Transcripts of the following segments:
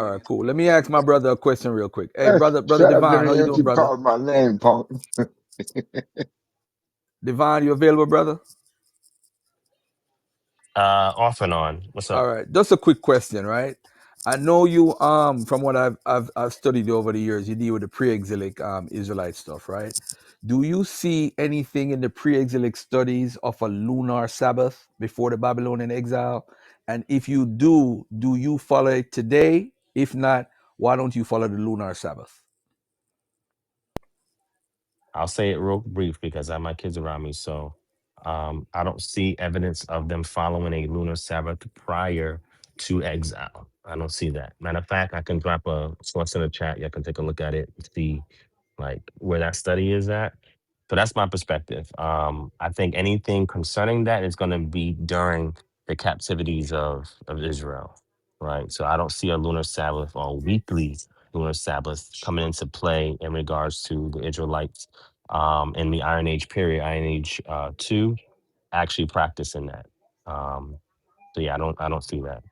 All right, cool. Let me ask my brother a question real quick. Hey, Shut brother up, Divine, how Jimmy. you You doing, keep brother? calling my name, punk. Divine, you available, brother? Off and on. What's All up? right, just a quick question, right? I know you from what I've studied over the years, you deal with the pre-exilic Israelite stuff, right? Do you see anything in the pre-exilic studies of a lunar Sabbath before the Babylonian exile? And if you do you follow it today? If not, why don't you follow the lunar Sabbath? I'll say it real brief because I have my kids around me. So I don't see evidence of them following a lunar Sabbath prior to exile. I don't see that. Matter of fact, I can drop a source in the chat. You can take a look at it and see like where that study is at. So that's my perspective. I think anything concerning that is going to be during the captivities of Israel, right? So I don't see a lunar Sabbath or weekly lunar Sabbath coming into play in regards to the Israelites in the Iron Age period, Iron Age 2, actually practicing that. Um, so yeah, I don't see that.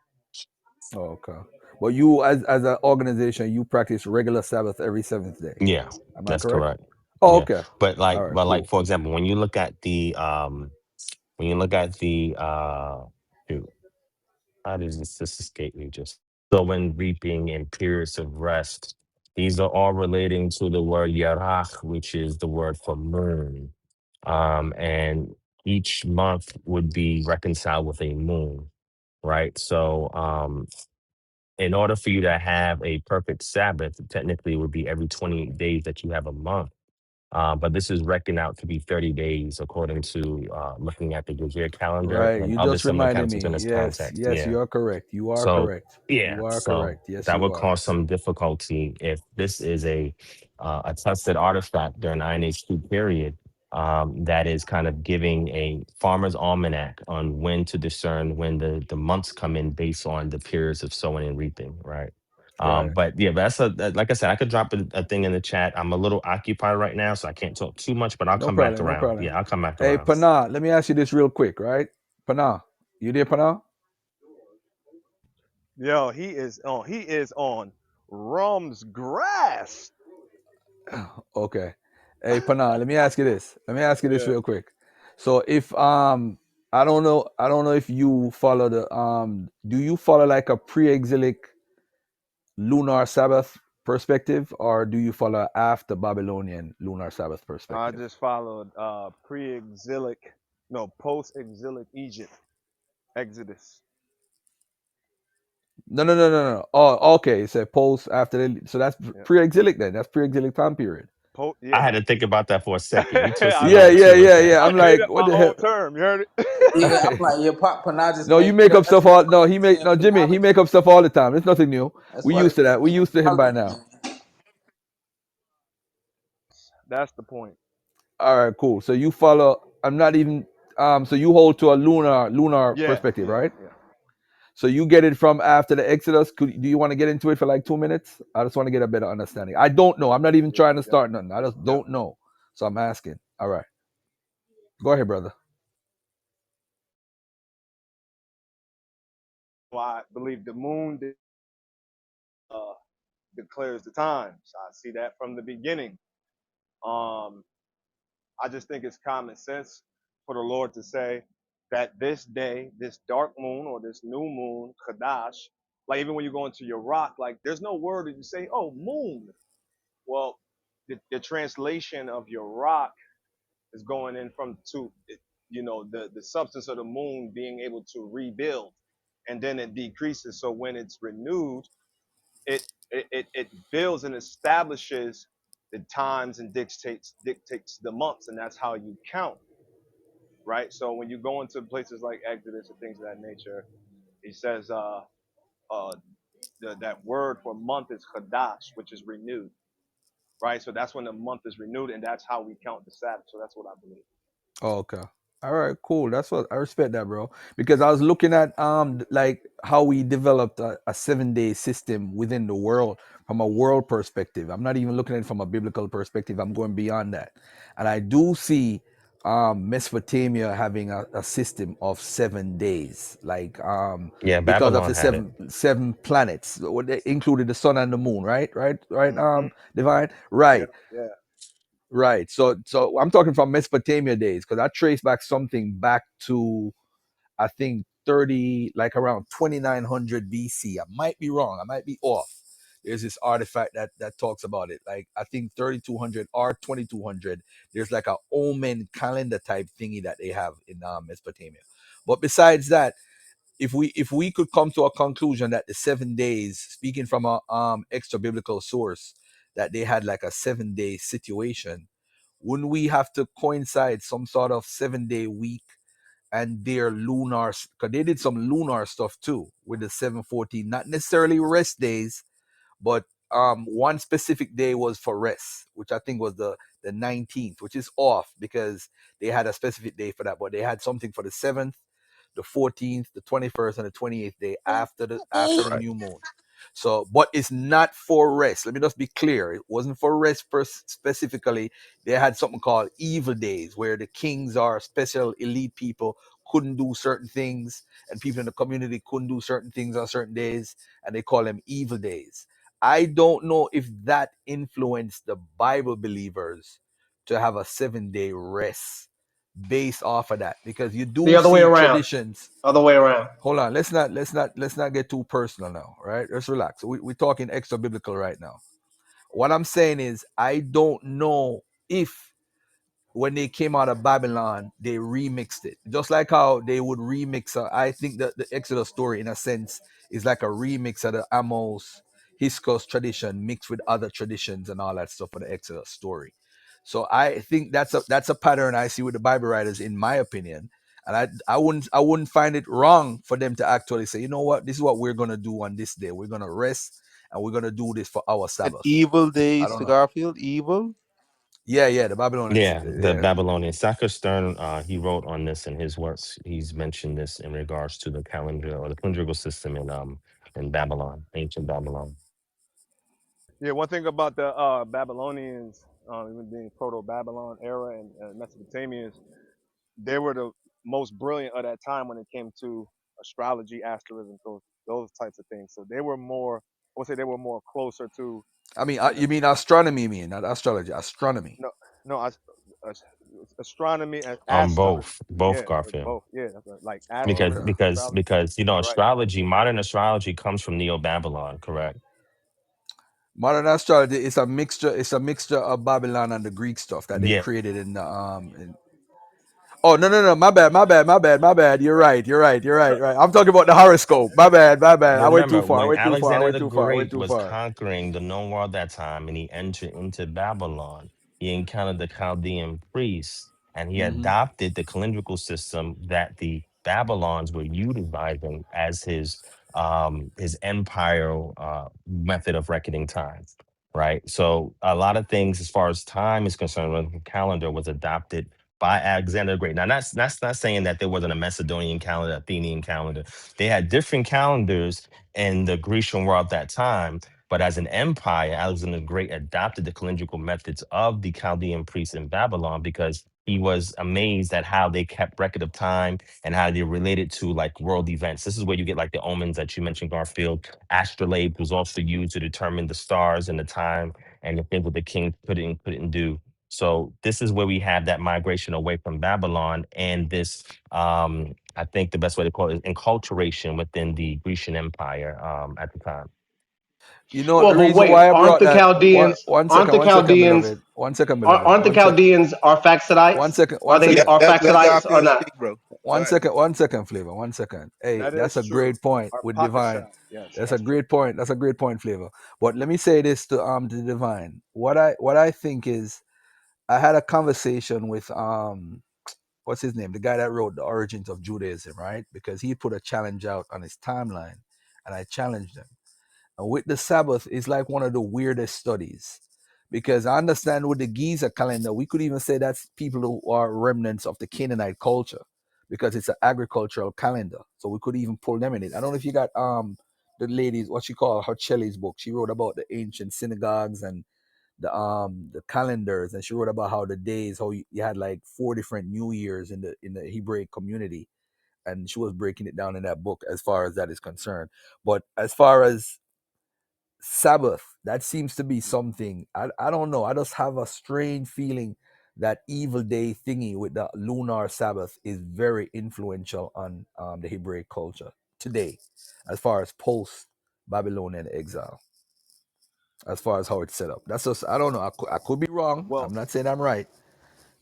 Oh, okay. But you as an organization, you practice regular Sabbath every seventh day. Yeah, Am I that's correct? correct. Oh, Yeah, okay. but All like, right, but like cool. for example, when you look at the shoot, how does this escape me? Just so when reaping and periods of rest, these are all relating to the word yarach, which is the word for moon. And each month would be reconciled with a moon, right? So in order for you to have a perfect Sabbath, technically it would be every 28 days that you have a month. But this is reckoned out to be 30 days according to looking at the Gregorian calendar Right. and You other just similar reminded calendars me. in this Yes, context. yes, Yeah. you are correct. You are So correct. yeah, You are so correct. Yes, that you would are. cause some difficulty if this is a tested artifact during Iron Age 2 period that is kind of giving a farmer's almanac on when to discern when the months come in based on the periods of sowing and reaping, right? Right. But yeah, like I said, I could drop a thing in the chat. I'm a little occupied right now, so I can't talk too much, but I'll No come back problem. No around. problem. Yeah, I'll come back Hey, around. Pana, let me ask you this real quick, right? Pana, you there, Pana? Yo, he is on Rum's grass. Okay. Hey, Pana, let me ask you this. Let me ask you this Yeah. real quick. So if I don't know if you follow the do you follow like a pre-exilic lunar Sabbath perspective, or do you follow after Babylonian lunar Sabbath I perspective? just followed pre-exilic, no, post-exilic Egypt Exodus. No, no, no, no, no. Oh, okay. It's a post after the, so that's Yeah. pre-exilic then. That's pre-exilic time period. I Yeah. had to think about that for a second. You twisted I me Yeah, know. up yeah, too with yeah, that. yeah. I I'm made like, up what my the own hell? term. You heard Yeah, I'm it? like, yeah, Panah just No, you made make that up. up That's stuff his all. No, he make no Jimmy. He make terminology. up stuff all the time. It's nothing new. That's We why used to they that. We used to him by terminology, now. man. That's the point. All right, cool. So you follow. I'm not even. So you hold to a lunar Yeah, perspective, yeah, right? yeah. So you get it from after the Exodus. Do you want to get into it for like 2 minutes? I just want to get a better understanding. I don't know. I'm not even trying to Yep, start nothing. I just yep. don't know. So I'm asking. All right, go ahead, brother. Well, I believe the moon uh, declares the times. I see that from the beginning. Um, I just think it's common sense for the Lord to say that this day, this dark moon or this new moon, Kadash, like even when you go into your rock, like there's no word that you say, oh, moon. Well, the translation of your rock is going in from the substance of the moon being able to rebuild, and then it decreases. So when it's renewed, it builds and establishes the times and dictates the months, and that's how you count, right? So when you go into places like Exodus and things of that nature, he says uh that word for month is chadash, which is renewed, right? So that's when the month is renewed, and that's how we count the Sabbath. So that's what I believe. Oh, okay. All right, cool. That's what I respect that, bro. Because I was looking at like how we developed a 7 day system within the world from a world perspective. I'm not even looking at it from a biblical perspective. I'm going beyond that. And I do see Mesopotamia having a system of 7 days, like Yeah, because of Babylon the had it. seven planets, what they included the sun and the moon, right, Mm-hmm. divine, Yeah, right, yeah. right. So I'm talking from Mesopotamia days because I trace back something back to I think 30, like around 2900 BC. I might be wrong. I might be off. There's this artifact that talks about it. Like I think 3200 or 2200. There's like a omen calendar type thingy that they have in Mesopotamia. But besides that, if we could come to a conclusion that the 7 days, speaking from a extra biblical source, that they had like a 7 day situation, wouldn't we have to coincide some sort of 7 day week and their lunar, because they did some lunar stuff too with the 714, not necessarily rest days, but one specific day was for rest, which I think was the 19th, which is off because they had a specific day for that, but they had something for the 7th, the 14th, the 21st, and the 28th day after the Right. new moon. So, but it's not for rest. Let me just be clear. It wasn't for rest specifically. They had something called evil days, where the kings or special elite people couldn't do certain things, and people in the community couldn't do certain things on certain days, and they call them evil days. I don't know if that influenced the Bible believers to have a 7 day rest based off of that, because you The do other way see around. traditions. Other way around. Hold on, let's not get too personal now, right? Let's relax. We're talking extra biblical right now. What I'm saying is I don't know if when they came out of Babylon, they remixed it. Just like how they would remix. I think that the Exodus story, in a sense, is like a remix of the Amos, Hyksos tradition mixed with other traditions and all that stuff for the Exodus story. So I think that's a pattern I see with the Bible writers, in my opinion. And I wouldn't find it wrong for them to actually say, you know what, this is what we're gonna do on this day. We're gonna rest and we're gonna do this for our And Sabbath. evil I days don't to know. Garfield, evil. Yeah, the Babylonians. Yeah, the Yeah. Babylonian. Saka Stern, he wrote on this in his works. He's mentioned this in regards to the calendar or the calendrical system in Babylon, ancient Babylon. Yeah, one thing about the Babylonians, even being Proto-Babylon era and Mesopotamians, they were the most brilliant of that time when it came to astrology, asterism, those types of things. So they were more, I would say, they were more closer to I mean, what the you mean astronomy, you mean not astrology, astronomy. no no as- astronomy and asterism. Both Yeah, it's Garfield. both. Yeah, that's right. Like Because Okay. asterism, because astrology. because Right. astrology, modern astrology comes from Neo Babylon, correct? Modern astrology is a mixture. It's a mixture of Babylon and the Greek stuff that they Yeah. created in the Oh, no! My bad. You're right. I'm talking about the horoscope. My bad. I went too Remember, far. I when went too far. I Alexander went the too far. I went Great too was far. conquering the known world at that time and he entered into Babylon, he encountered the Chaldean priests and he Hmm. adopted the calendrical system that the Babylons were utilizing as his empire method of reckoning time. Right. So a lot of things as far as time is concerned, when the calendar was adopted by Alexander the Great. Now that's not saying that there wasn't a Macedonian calendar, Athenian calendar. They had different calendars in the Grecian world at that time. But as an empire, Alexander the Great adopted the calendrical methods of the Chaldean priests in Babylon because he was amazed at how they kept record of time and how they related to like world events. This is where you get like the omens that you mentioned, Garfield. Astrolabe was also used to determine the stars and the time and the things that the king couldn't do. So this is where we have that migration away from Babylon and this I think the best way to call it is enculturation within the Grecian Empire at the time. You know the Well, but reason wait, why I aren't brought the that. One, Chaldeans? one Aren't second, the one second, Chaldeans? beloved. One second, beloved. Aren't the Chaldeans One Arphaxidites? second, Are one they second, Let Arphaxidites or Garfield not? speak, bro. Go one ahead. second, one second, Flavor. 1 second. Hey, That that's is a true. great point Our with Divine. Pakasha. Yes, That's a that's true. great point. That's a great point, Flavor. But let me say this to Divine. What I think is, I had a conversation with what's his name, the guy that wrote The Origins of Judaism, right? Because he put a challenge out on his timeline, and I challenged him. And with the Sabbath, it's like one of the weirdest studies, because I understand with the Giza calendar, we could even say that's people who are remnants of the Canaanite culture, because it's an agricultural calendar. So we could even pull them in it. I don't know if you got the ladies, what she called her Shelley's book. She wrote about the ancient synagogues and the calendars, and she wrote about how the days, how you had like 4 different New Years in the Hebraic community, and she was breaking it down in that book as far as that is concerned. But as far as Sabbath, that seems to be something I don't know. I just have a strange feeling that evil day thingy with the lunar Sabbath is very influential on the Hebraic culture today, as far as post Babylonian exile, as far as how it's set up. That's just I don't know. I could be wrong. Well, I'm not saying I'm right,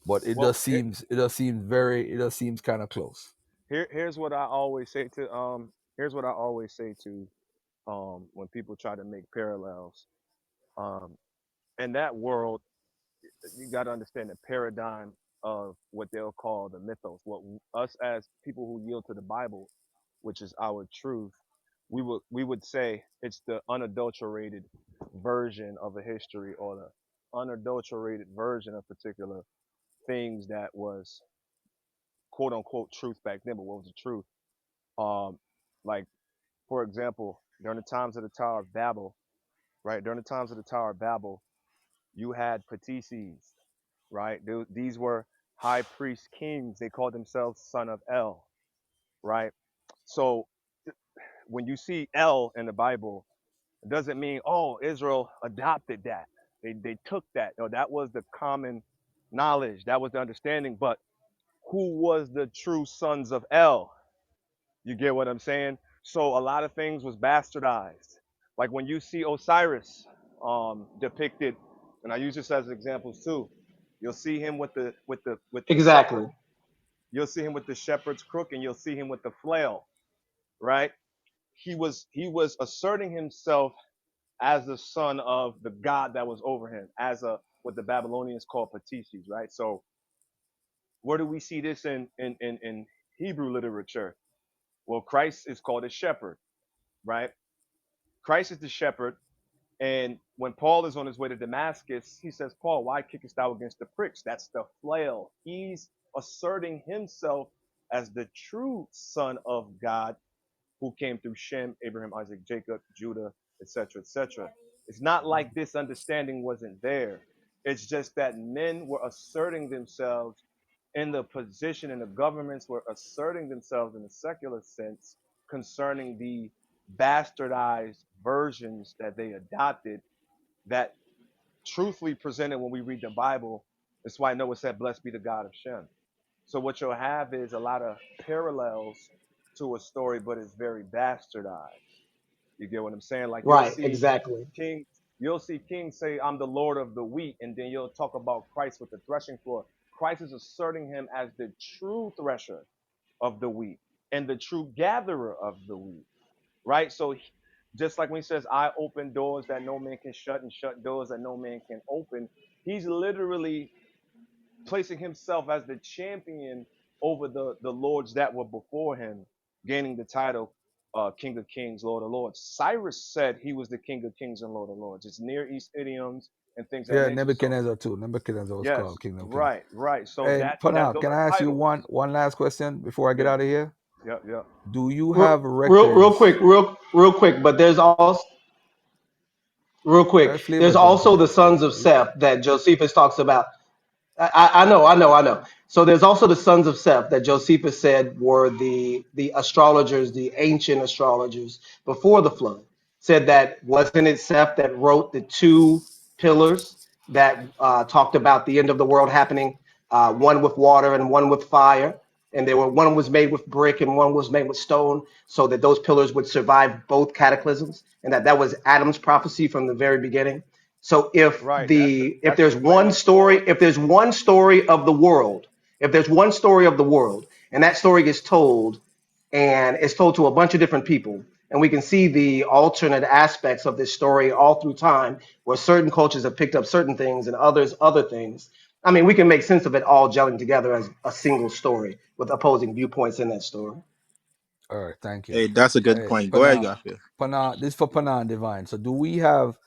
but well, it does seems very it does seems kind of close. here's what I always say to here's what I always say to when people try to make parallels. Um, in that world, you got to understand the paradigm of what they'll call the mythos. What us as people who yield to the Bible, which is our truth, we would say it's the unadulterated version of a history, or the unadulterated version of particular things that was quote unquote truth back then. But what was the truth? Um, like for example, during the times of the Tower of Babel, right? During the times of the Tower of Babel, you had patrices, right? These were high priest kings. They called themselves son of El, right? So when you see El in the Bible, it doesn't mean, oh, Israel adopted that. They took that. No, that was the common knowledge. That was the understanding. But who was the true sons of El? You get what I'm saying? So a lot of things was bastardized. Like when you see Osiris depicted, and I use this as examples too. You'll see him with the shepherd. Exactly. You'll see him with the shepherd's crook, and you'll see him with the flail. Right? He was asserting himself as the son of the god that was over him, as a what the Babylonians call Patices. Right? So where do we see this in Hebrew literature? Well, Christ is called a shepherd, right? Christ is the shepherd. And when Paul is on his way to Damascus, he says, Paul, why kickest thou against the pricks? That's the flail. He's asserting himself as the true son of God who came through Shem, Abraham, Isaac, Jacob, Judah, etc., etc. It's not like this understanding wasn't there. It's just that men were asserting themselves in the position, and the governments were asserting themselves in a secular sense concerning the bastardized versions that they adopted that truthfully presented when we read the Bible. That's why Noah said, blessed be the God of Shem. So what you'll have is a lot of parallels to a story, but it's very bastardized. You get what I'm saying? Like Right. Exactly. King, you'll see King say, I'm the Lord of the wheat, and then you'll talk about Christ with the threshing floor. Christ is asserting him as the true thresher of the wheat and the true gatherer of the wheat. Right? So just like when he says, I open doors that no man can shut and shut doors that no man can open, he's literally placing himself as the champion over the lords that were before him, gaining the title King of Kings, Lord of Lords. Cyrus said he was the King of Kings and Lord of Lords. It's Near East idioms and things of that Yeah, nature. So Nebuchadnezzar too. Nebuchadnezzar was yes, called King of Kings. right, right. So And that Pana, those can are I ask you titles. one last question before I get Yeah, out of here? yeah, yeah. Do you Real, have real quick, records? real quick. But there's also real quick. Flavor There's jump also in the there too. sons of Seth that Josephus talks about. I know. So there's also the sons of Seth that Josephus said were the astrologers, the ancient astrologers before the flood. Said that wasn't it Seth that wrote the two pillars that talked about the end of the world happening, one with water and one with fire, and they were one was made with brick and one was made with stone, so that those pillars would survive both cataclysms, and that was Adam's prophecy from the very beginning. So Right. if That's the there's one flaming sword. story, if there's one story of the world, if there's one story of the world, and that story gets told, and it's told to a bunch of different people, and we can see the alternate aspects of this story all through time, where certain cultures have picked up certain things and others other things. I mean, we can make sense of it all gelling together as a single story with opposing viewpoints in that story. All right, thank you. Hey, that's a good Hey, point. Go ahead, Pana, Garfield. This is for Pana and Divine. So, do we have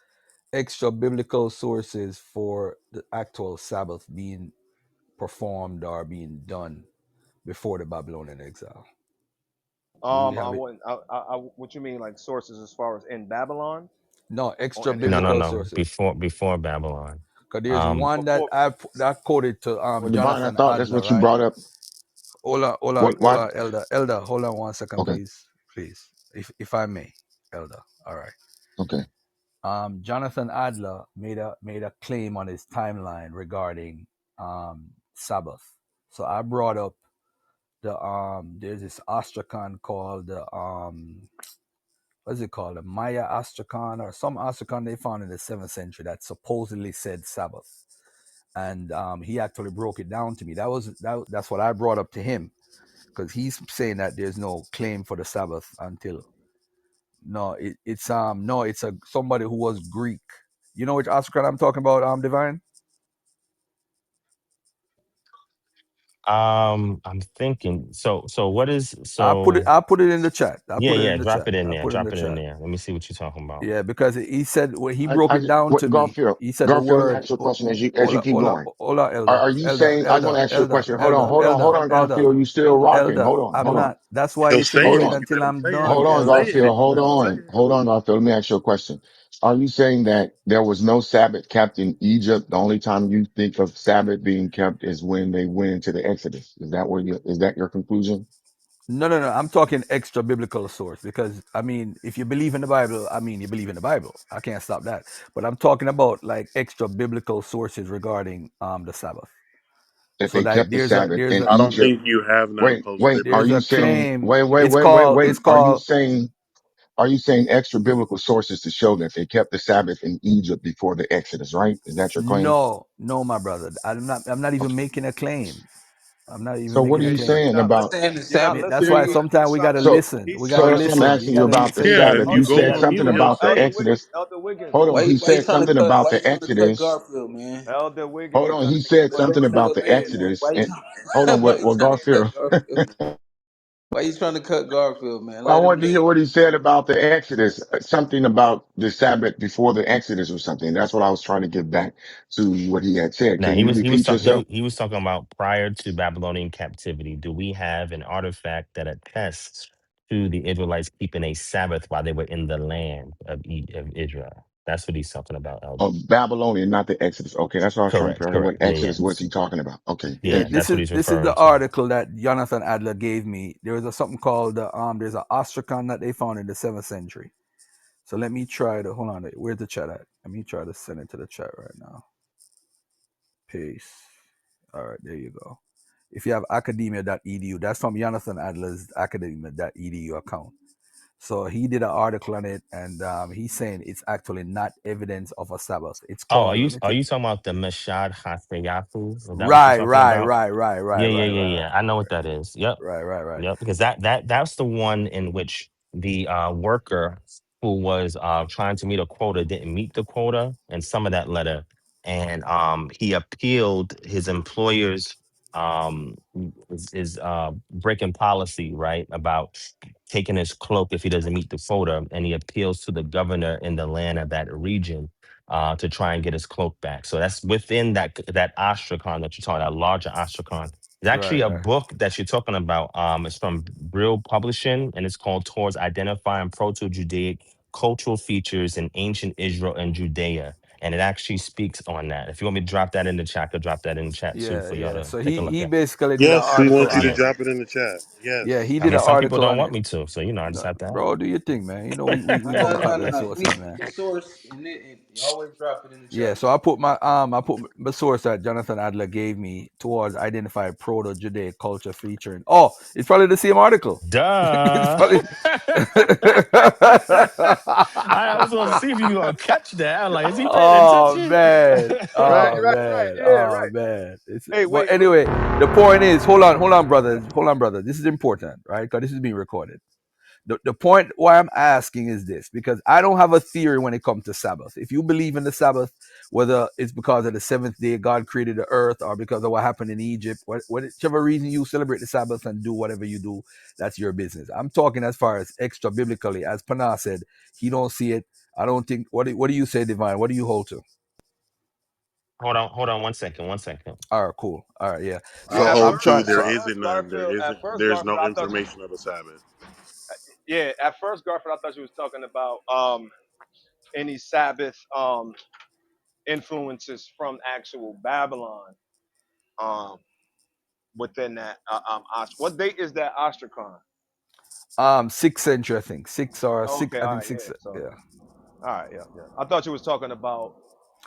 extra biblical sources for the actual Sabbath being performed or being done before the Babylonian exile? Do we I have it? wouldn't. What you mean, like sources as far as in Babylon? No, on extra in the No, no, book biblical no. sources. Before Babylon. Because there's Um, one that before. that I quoted to Well, Divine, I Jonathan thought that's Adler, what you right? brought up. Hold What? on, Elder. Elder, hold on 1 second, Okay. please. Please. If I may, Elder. All right. Okay. Jonathan Adler made a claim on his timeline regarding Sabbath. So I brought up the there's this ostrakhan called the what's it called? The Maya ostrakhan or some ostrakhan they found in the 7th century that supposedly said Sabbath. And he actually broke it down to me. That's what I brought up to him because he's saying that there's no claim for the Sabbath until it's a somebody who was Greek. You know which Oscar I'm talking about, Divine? I'm thinking. So what is I put it in the chat. Yeah, yeah. Drop it in there. Drop it in there. Let me see what you're talking about. Yeah, because he said when he broke it down What, to me, Garfield? he said the Garfield, let me word ask you a question as you keep going. Elder, Are you saying? I just want to ask you a question. Hold on, elder, Garfield. You still rocking? elder. Hold I'm on, not. That's why Yo, you should say hold it. wait on, You until let him I'm say it. done, hold on, Say Elder. it. Garfield. Say it. Hold on, Garfield. Let me ask you a question. Are you saying that there was no Sabbath kept in Egypt? The only time you think of Sabbath being kept is when they went into the Exodus. Is that where you? Is that your conclusion? No. I'm talking extra biblical source because I mean, if you believe in the Bible, I mean, you believe in the Bible. I can't stop that. But I'm talking about like extra biblical sources regarding the Sabbath. That So they like kept the Sabbath in I don't Egypt? think you have none post Are there's biblical. you a saying? claim. Wait. It's called Are you saying extra biblical sources to show that they kept the Sabbath in Egypt before the Exodus, right? Is that your claim? no, my brother. I'm not even Okay. making a claim. I'm not even So what are making a you claim. saying about, Saying the You're not Sabbath That's listening why to period. what sometimes we gotta so, listen. he's We so gotta that's trying what I'm to. listen. You asking you gotta about the so you Yeah, gotta if Sabbath. you You listen. You go said gotta on something mute, Yo, he'll about the say Elder it. Wiggins, Exodus. Elder Wiggins, Hold on. He Why you said trying to something cut? about Why you the trying to cut Exodus. Garfield, man? Elder Hold Wiggins. on. He said Well, something let him about go the ahead, man. Exodus. And hold on. Why you Well, trying to cut Garfield, Garfield? Why you trying to cut Garfield, man? I Let him wanted to live. hear what he said about the Exodus, something about the Sabbath before the Exodus or something. That's what I was trying to get back to what he had said. Now Can you he was repeat talking yourself? he was talking about prior to Babylonian captivity. Do we have an artifact that attests to the Israelites keeping a Sabbath while they were in the land of Israel? That's what he's talking about, Elder. Oh, Babylonian, not the Exodus. Okay. That's what I was trying to Correct, figure out. What correct. Yeah, yeah. Exodus was he talking about? Okay. Yeah, Yeah, Thank you. that's what he's this is the referring to. article that Jonathan Adler gave me. There was something called there's an ostrakhan that they found in the 7th century. So let me try to hold on. Where's the chat at? Let me try to send it to the chat right now. Paste. All right, there you go. If you have academia.edu, that's from Jonathan Adler's academia.edu account. So he did an article on it, and he's saying it's actually not evidence of a Sabbath. It's Oh, called. Let me are take. you talking about the Mashad Hasayafu? Is that what you're Right, talking right, about? right, right, right, Yeah, yeah, right, yeah, right, yeah. right, I know what that is. Yep. right, right, right. Yep, because that's the one in which the worker who was trying to meet a quota didn't meet the quota and some of that letter, and he appealed his employer's breaking policy, right, about taking his cloak if he doesn't meet the quota, and he appeals to the governor in the land of that region to try and get his cloak back. So that's within that ostrakhan that you're talking about, that larger ostrakhan. There's actually Right, a right. book that you're talking about. It's from Brill Publishing, and it's called "Towards Identifying Proto-Judaic Cultural Features in Ancient Israel and Judea," and it actually speaks on that. If you want me to drop that in the chat, I could drop that in the chat too Yeah, for y'all yeah. to So take a look he at. basically did an Yes, we article want you on to it. drop it in the chat. Yeah, Yes. he I did mean, an some people article don't on want it. me to, so you know, I just No, have to have bro, it. do your thing, man. You know we gonna No, cut no, the no. We sources, need man. the source, and you always drop it in the Yeah, chat. so I put the source that Jonathan Adler gave me towards identify proto Judaic culture featuring. Oh, it's probably the same article. It's Duh. probably. I was going to see if you were going to catch that. I'm like, is he paying Oh attention? man. Right, Oh right, right. man. Yeah, Oh right. man. Hey, But wait, wait. anyway, the point is, hold on, brother. Hold on, brother. This is important, right? Because this is being recorded. The point why I'm asking is this because I don't have a theory when it comes to Sabbath. If you believe in the Sabbath, whether it's because of the seventh day God created the earth or because of what happened in Egypt, whichever reason you celebrate the Sabbath and do whatever you do, that's your business. I'm talking as far as extra biblically, as Pana said, he don't see it. I don't think. What do you say, Divine? What do you hold to? Hold on 1 second, 1 second. All right, cool. All right, yeah. I So At hold I'm first, to trying. there at So isn't first none. Garfield, at first There's Garfield, no I thought information of a Sabbath. yeah, at first Garfield, I thought you was talking about any Sabbath influences from actual Babylon um, within that. What date is that Ostracon? 6th century, I think. Six or six, Okay, I all think right, six. yeah. So, Yeah. all right, yeah, yeah. I thought you was talking about.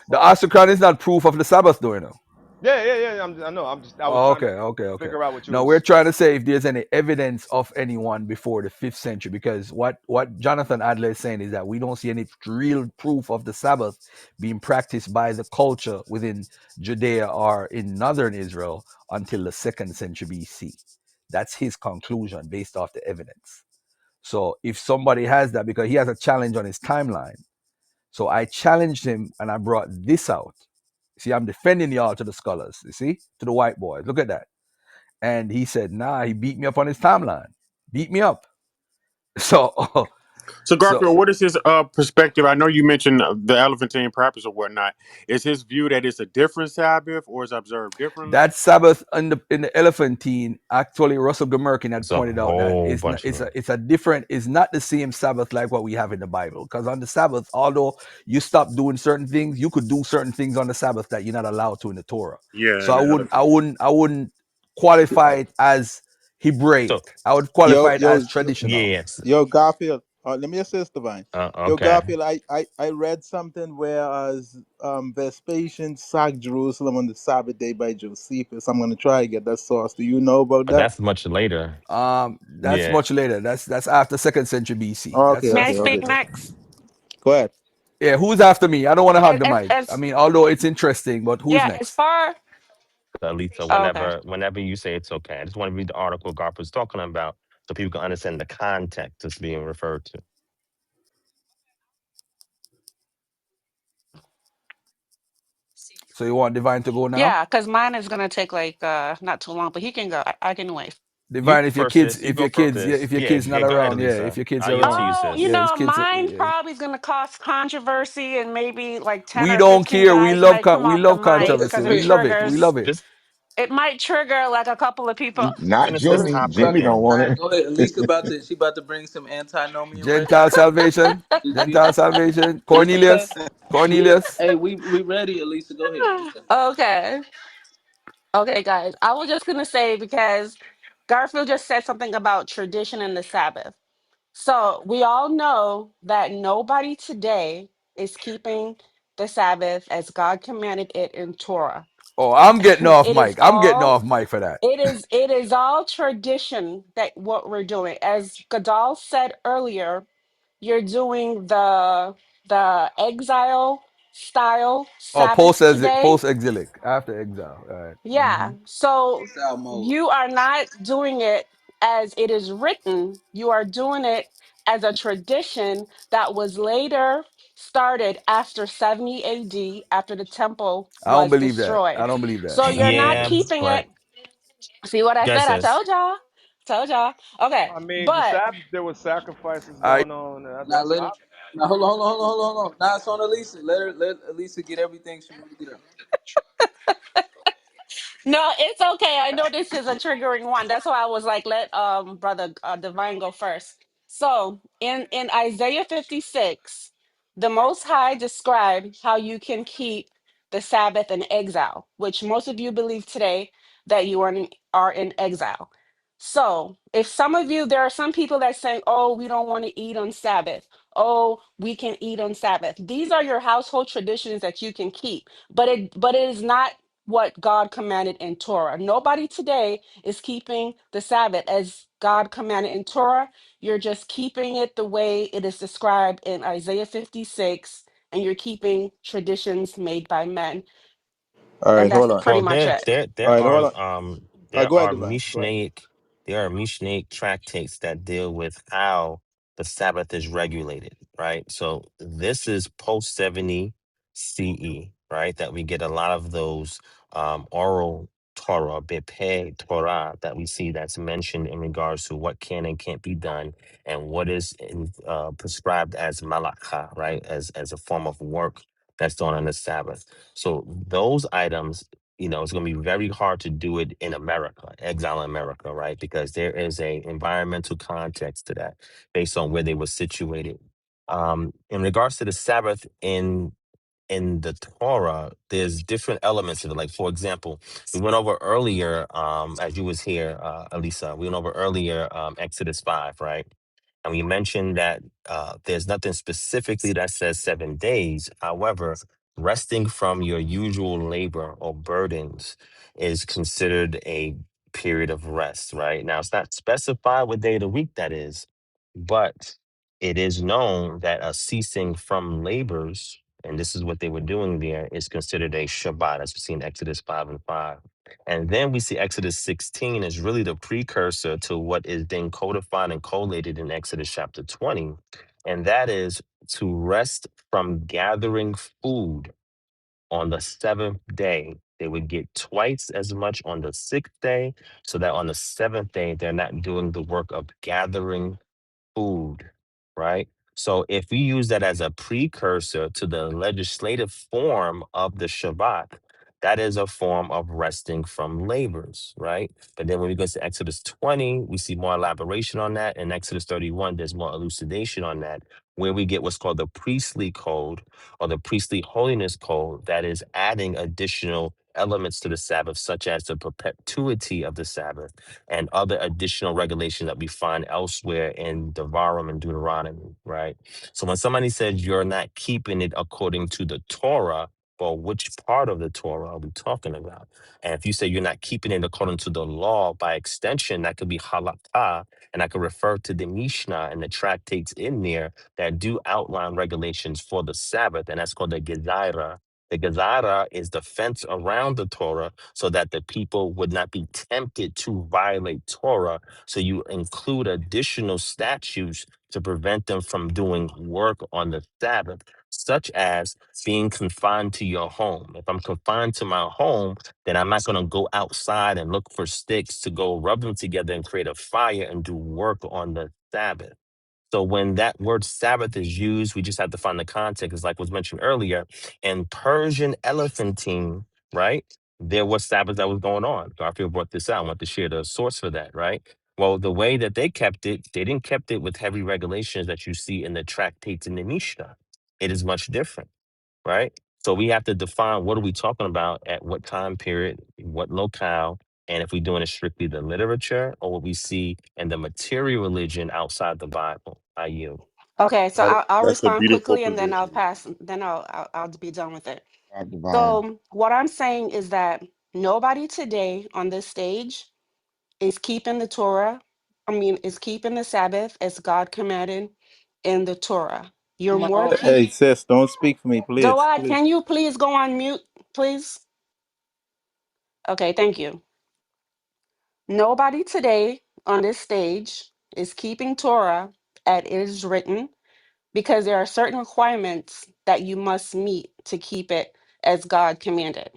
The Astrakhan is not proof of the Sabbath, though, you know. Yeah, yeah, yeah. I know. I was Oh, trying okay, to okay, okay. figure out what you Now we're was. trying to say if there's any evidence of anyone before the 5th century, because what Jonathan Adler is saying is that we don't see any real proof of the Sabbath being practiced by the culture within Judea or in northern Israel until the 2nd century BC. That's his conclusion based off the evidence. So if somebody has that, because he has a challenge on his timeline, so I challenged him and I brought this out. See, I'm defending y'all to the scholars. You see, to the white boys. Look at that. And he said, nah, he beat me up on his timeline. Beat me up. So, So so Garfield, what is his perspective? I know you mentioned the Elephantine purpose or whatnot. Is his view that it's a different Sabbath or is observed differently? that Sabbath in the Elephantine, actually, Russell Gemerkin had It's a pointed out that whole bunch of it's a different, it's not the same Sabbath like what we have in the Bible. Because on the Sabbath, although you stop doing certain things, you could do certain things on the Sabbath that you're not allowed to in the Torah. Yeah, So in the Elephant. I wouldn't qualify it as Hebraic. so I would qualify it as Yo, traditional. yes. yo, Garfield. Let me assist Divine. Yo, Okay. Garfield, I read something where Vespasian sacked Jerusalem on the Sabbath day by Josephus. I'm gonna try to get that source. Do you know about But that? that's much later. That's Yeah. much later. That's after 2nd century BC. Okay, May I okay, That's speak okay. next? Go ahead. yeah. Who's after me? I don't want to hog the mic. I As mean, although it's interesting, but who's yeah, as next? far Lisa, oh, okay. whenever you say it's okay. I just want to read the article Garp was talking about so people can understand the context it's being referred to. So you want Divine to go now? Yeah, because mine is gonna take like not too long, but he can go. I can wait. You Divine, go first, sis. You go first, yeah, sis. if your Yeah, kids yeah, not go ahead, around, yeah, if Lisa. your kids I'll are yield to around, you, Oh, sis. yeah, his kids. mine Yeah. probably is gonna cause controversy, and maybe like 10 We or don't 15 care. guys might come We off the love mic Go, controversy. because go it We ahead. love it. We triggers. love it. Just It might trigger like a couple of people. Not finish this Jimmy. topic Jimmy don't and All want right, it. go ahead. Elisa she about to bring some antinomian Gentile rhetoric. salvation. We Gentile salvation. it's okay. Cornelius. Cornelius. Hey, we ready, Elisa. Go ahead. Okay. Okay, guys. I was just gonna say because Garfield just said something about tradition and the Sabbath. So we all know that nobody today is keeping the Sabbath as God commanded it in Torah. Oh, I'm getting off It is mic. I'm getting all off mic for that. it is all tradition that what we're doing. As Gadal said earlier, you're doing the exile style Oh, Sabbath today. post exilic after exile. All right. Yeah. So Exile mode. you are not doing it as it is written. You are doing it as a tradition that was later started after 70 AD, after the temple I don't was believe that. I destroyed. don't believe that. So I you're don't believe not yeah, that. keeping it. but See what I guys, said? I sis. told y'all. Told y'all. Okay. I mean, the But Sabbath there was sacrifices All right. going on. Now That's let her. Now hold on. Now it's on Elisa. Let Elisa get everything she wants to get out. no, it's okay. I know this is a triggering one. That's why I was like, let brother Divine go first. So in Isaiah 56, the Most High described how you can keep the Sabbath in exile, which most of you believe today that you are in exile. So if some of you, there are some people that saying, "Oh, we don't want to eat on Sabbath. Oh, we can eat on Sabbath." These are your household traditions that you can keep, but it is not what God commanded in Torah. Nobody today is keeping the Sabbath as God commanded in Torah. You're just keeping it the way it is described in Isaiah 56, and you're keeping traditions made by men. All And right, that's hold on. pretty Well, much there, it. there, All there right, hold are, on. um, All right, there go ahead, are Divine. Go ahead. Mishnaic, there are Mishnaic tractates that deal with how the Sabbath is regulated, right? So this is post 70 CE, right? That we get a lot of those oral Torah, Bepe Torah, that we see that's mentioned in regards to what can and can't be done, and what is prescribed as malakha, right? As a form of work that's done on the Sabbath. So those items, it's going to be very hard to do it in America, exile in America, right? Because there is a environmental context to that based on where they were situated. In regards to the Sabbath in the Torah, there's different elements of it. Like, for example, we went over earlier, as you was here, Elisa, we went over earlier, Exodus 5, right? And we mentioned that there's nothing specifically that says 7 days. However, resting from your usual labor or burdens is considered a period of rest, right? Now, it's not specified what day of the week that is, but it is known that a ceasing from labors, and this is what they were doing there, is considered a Shabbat, as we see in Exodus 5 and 5. And then we see Exodus 16 is really the precursor to what is then codified and collated in Exodus chapter 20. And that is to rest from gathering food on the seventh day. They would get twice as much on the sixth day, so that on the seventh day, they're not doing the work of gathering food, right? So if we use that as a precursor to the legislative form of the Shabbat, that is a form of resting from labors, right? But then when we go to Exodus 20, we see more elaboration on that. In Exodus 31, there's more elucidation on that, where we get what's called the priestly code or the priestly holiness code that is adding additional elements to the Sabbath, such as the perpetuity of the Sabbath and other additional regulation that we find elsewhere in Devarim and Deuteronomy, right? So when somebody says you're not keeping it according to the Torah, well, which part of the Torah are we talking about? And if you say you're not keeping it according to the law, by extension, that could be halakha, and I could refer to the Mishnah and the tractates in there that do outline regulations for the Sabbath, and that's called the Gezaira. The Gezara is the fence around the Torah so that the people would not be tempted to violate Torah. So you include additional statutes to prevent them from doing work on the Sabbath, such as being confined to your home. If I'm confined to my home, then I'm not going to go outside and look for sticks to go rub them together and create a fire and do work on the Sabbath. So when that word Sabbath is used, we just have to find the context. It's like was mentioned earlier in Persian elephantine, right? There was Sabbath that was going on. Garfield brought this out. I want to share the source for that, right? Well, the way that they kept it, they didn't kept it with heavy regulations that you see in the tractates in the Mishnah. It is much different, right? So we have to define what are we talking about at what time period, what locale, and if we're doing it strictly the literature or what we see in the material religion outside the Bible. I yield. Okay, so I'll That's a respond beautiful quickly and then I'll position. pass, then I'll be done with it. Divine. So what I'm saying is that nobody today on this stage is keeping the Torah. I mean, is keeping the Sabbath as God commanded in the Torah. You're more keep. Hey, sis, don't speak for me, please. Doad, Please. can you please go on mute, please? Okay, thank you. Nobody today on this stage is keeping Torah as it is written because there are certain requirements that you must meet to keep it as God commanded.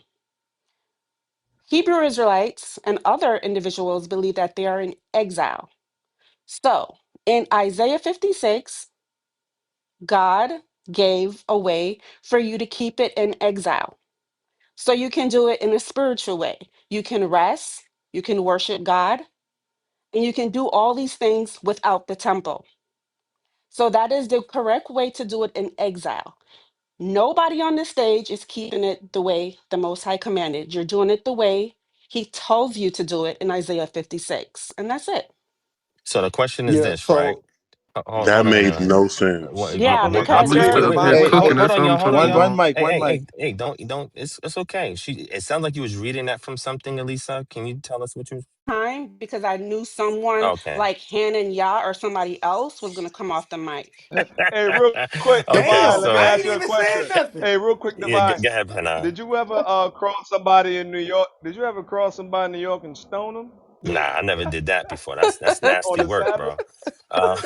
Hebrew Israelites and other individuals believe that they are in exile. So in Isaiah 56, God gave a way for you to keep it in exile. So you can do it in a spiritual way. You can rest, you can worship God, and you can do all these things without the temple. So that is the correct way to do it in exile. Nobody on the stage is keeping it the way the Most High commanded. You're doing it the way He tells you to do it in Isaiah 56. And that's it. So the question is Yeah, this, right? so That Hold on, made Hannah. no sense. I Yeah, believe One because I sister, believe you're, Brother wait, here hey, hold, hey, cooking. hold That's on, what y'all, I'm hold on, talking y'all. one about. mic, Hey, one hey, mic. hey, hey, don't. It's okay. It sounds like you was reading that from something, Elisa. Can you tell us what you? time because I knew someone Okay. like Han and Ya or somebody else was going to come off the mic. Hey, real quick, Okay, Divine, Damn, let me so I ask ain't you a even saying question. nothing. Hey, real quick, yeah, Divine, go ahead, Hannah. did you ever cross somebody in New York? Did you ever cross somebody in New York and stone them Nah, I never did that before. That's on nasty the work, Sabbath? bro. Uh,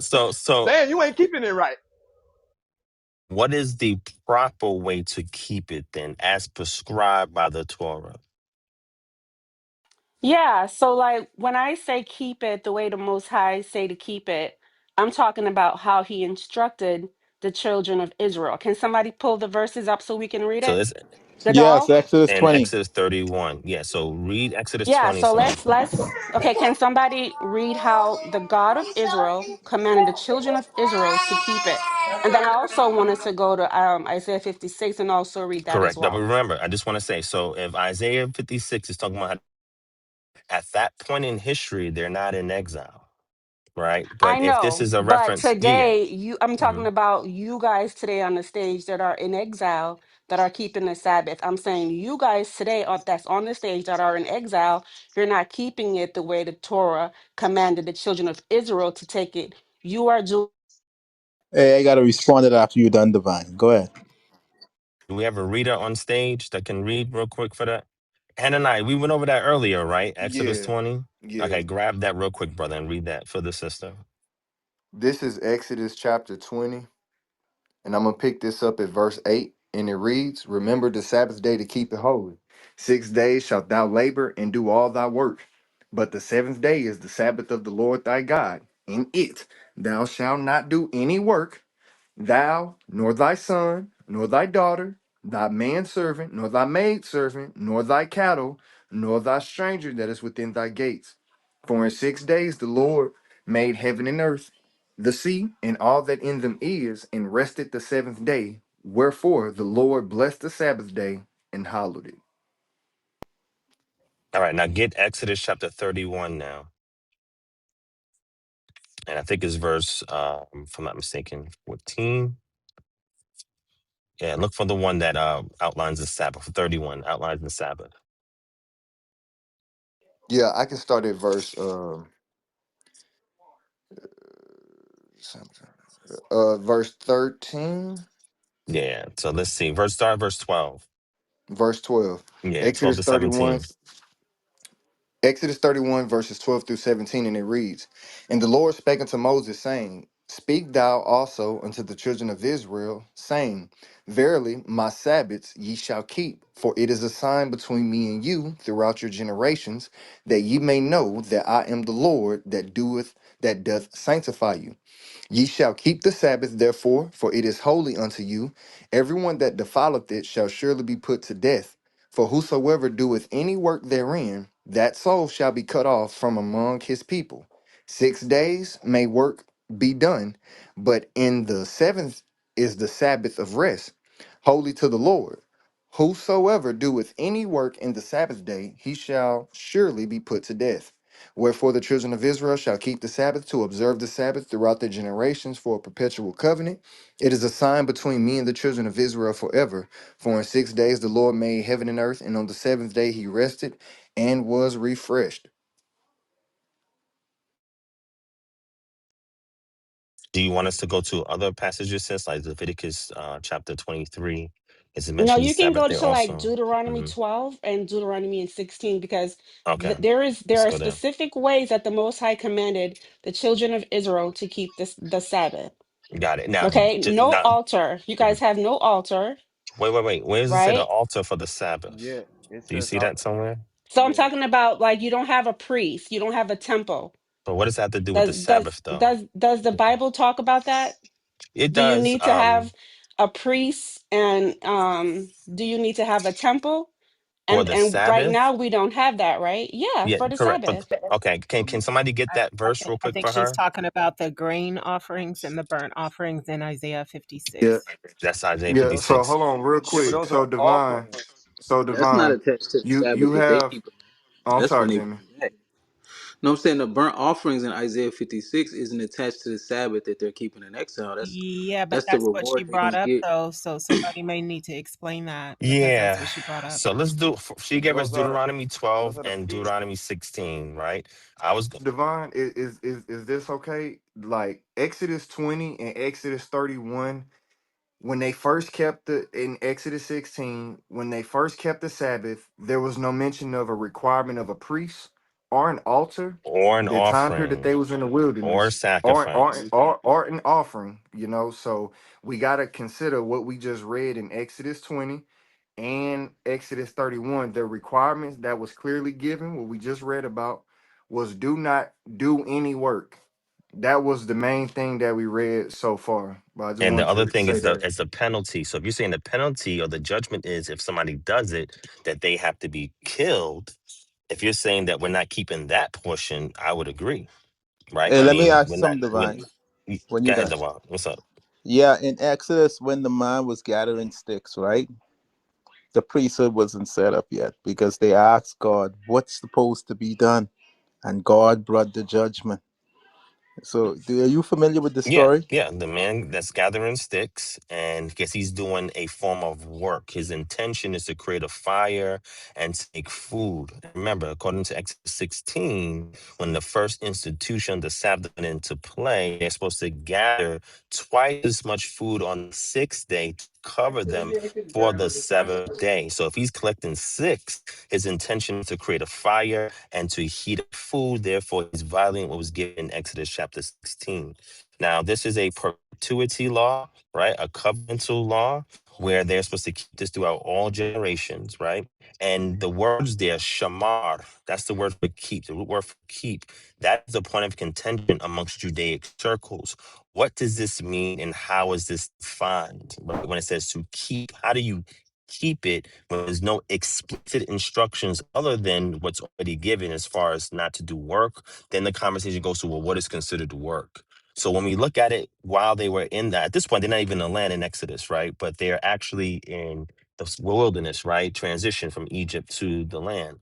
so Damn, you ain't keeping it right. what is the proper way to keep it then, as prescribed by the Torah? Yeah, so like when I say keep it the way the Most High say to keep it, I'm talking about how he instructed the children of Israel. Can somebody pull the verses up so we can read So it? this Yes, Gadal? Exodus in 20. Exodus 31. Yeah, so read Exodus Yeah, 20 so for me. let's okay, can somebody read how the God of Israel commanded the children of Israel to keep it? And then I also wanted to go to Isaiah 56 and also read that as Correct. But well. remember, I just want to say, so if Isaiah 56 is talking about at that point in history, they're not in exile, right? I But if this know, is a but reference, yeah. today I'm talking Mhm. about you guys today on the stage that are in exile that are keeping the Sabbath. I'm saying you guys today that's on the stage that are in exile, you're not keeping it the way the Torah commanded the children of Israel to take it. You are doing. Hey, I gotta respond to that after you're done, Divine. Go ahead. Do we have a reader on stage that can read real quick for that? Hananiah, we went over that earlier, right? Exodus Yeah, 20. yeah. Okay, grab that real quick, brother, and read that for the sister. This is Exodus chapter 20, and I'm going to pick this up at verse 8, and it reads, Remember the Sabbath day to keep it holy. 6 days shalt thou labor and do all thy work. But the seventh day is the Sabbath of the Lord thy God. In it thou shalt not do any work, thou, nor thy son, nor thy daughter, thy manservant, nor thy maidservant, nor thy cattle, nor thy stranger that is within thy gates. For in 6 days the Lord made heaven and earth, the sea, and all that in them is, and rested the seventh day. Wherefore the Lord blessed the Sabbath day and hallowed it. All right, now get Exodus chapter 31 now. And I think it's verse, if I'm not mistaken, 14. Yeah, look for the one that outlines the Sabbath. 31 outlines the Sabbath. Yeah, I can start at verse 13, Yeah, so let's see. Start verse 12. verse 12. Yeah, 12 Exodus to 31. 17. Exodus 31, verses 12 through 17, and it reads, And the Lord spake unto Moses, saying, Speak thou also unto the children of Israel, saying, Verily, my Sabbaths ye shall keep, for it is a sign between me and you throughout your generations, that ye may know that I am the Lord that doth sanctify you. Ye shall keep the Sabbath, therefore, for it is holy unto you. Everyone that defileth it shall surely be put to death. For whosoever doeth any work therein, that soul shall be cut off from among his people. 6 days may work be done, but in the seventh is the Sabbath of rest, holy to the Lord. Whosoever doeth any work in the Sabbath day, he shall surely be put to death. Wherefore the children of Israel shall keep the Sabbath to observe the Sabbath throughout their generations for a perpetual covenant. It is a sign between me and the children of Israel forever. For in 6 days the Lord made heaven and earth, and on the seventh day he rested and was refreshed. Do you want us to go to other passages, sis, like Leviticus chapter 23? As it No, mentions the you can Sabbath go there to like also. Deuteronomy Hmm. 12 and Deuteronomy 16 because Okay, there let's are go there. specific ways that the Most High commanded the children of Israel to keep the Sabbath. Got it. Now, Okay, no now altar. You mhm. guys have no altar, Wait. Where does it say the right? altar for the Sabbath? Yeah, it Do you says see that somewhere? So I'm yeah. talking about like you don't have a priest, you don't have a temple. But what does that have to do with the Does does Sabbath, though? does does the Bible talk about that? It Do you does. need to have a priest and do you need to have a temple? For And the right Sabbath. now we don't have that, right? Yeah, Yeah, for the correct. But Sabbath. okay, can somebody get that verse real I quick think for she's her? talking about the grain offerings and the burnt offerings in Isaiah Yeah, 56. That's Isaiah yeah. So 56. hold on real Yeah, but quick. those are So That's not divine, attached to the you Sabbath that they have keep. oh, I'm That's when sorry, they Jimmy. bring it back. No, I'm saying the burnt offerings in Isaiah 56 isn't attached to the Sabbath that they're keeping in exile. Yeah, but That's the that's what she reward they're brought gonna up, get. though. So somebody may need to explain that because that's Yeah. what she brought up. So let's do. She gave us those are Deuteronomy those 12 are the and feast. Deuteronomy 16, right? I was. Divine, is this okay? Like Exodus 20 and Exodus 31, when they first kept in Exodus 16, when they first kept the Sabbath, there was no mention of a requirement of a priest or an altar. Or an The time period that offering they was in the or wilderness, sacrifice. or an offering, so we gotta consider what we just read in Exodus 20 and Exodus 31. The requirements that was clearly given, what we just read about, was do not do any work. That was the main thing that we read so far. But I just And the wanted other to thing say is the that. penalty. So if you're saying the penalty or the judgment is if somebody does it, that they have to be killed. If you're saying that we're not keeping that portion, I would agree, right? Hey, I let me mean, ask we're not. some When divine when go you ahead, done. Dewan. What's up? Yeah, in Exodus, when the man was gathering sticks, right? The priesthood wasn't set up yet because they asked God, "What's supposed to be done?" And God brought the judgment. So, are you familiar with the Yeah, story? yeah. The man that's gathering sticks, and guess he's doing a form of work. His intention is to create a fire and to make food. Remember, according to Exodus 16, when the first institution, the Sabbath, went into play, they're supposed to gather twice as much food on the sixth day to cover them for the seventh day. So if he's collecting six, his intention is to create a fire and to heat up food. Therefore, he's violating what was given in Exodus chapter 16. Now, this is a perpetuity law, right? A covenantal law where they're supposed to keep this throughout all generations, right? And the words there, shamar, that's the word for keep, the root word for keep. That is a point of contention amongst Judaic circles. What does this mean and how is this defined? Right? When it says to keep, how do you keep it when there's no explicit instructions other than what's already given as far as not to do work? Then the conversation goes to, well, what is considered work? So when we look at it while they were in that, at this point, they're not even in the land in Exodus, right? But they're actually in the wilderness, right? Transition from Egypt to the land.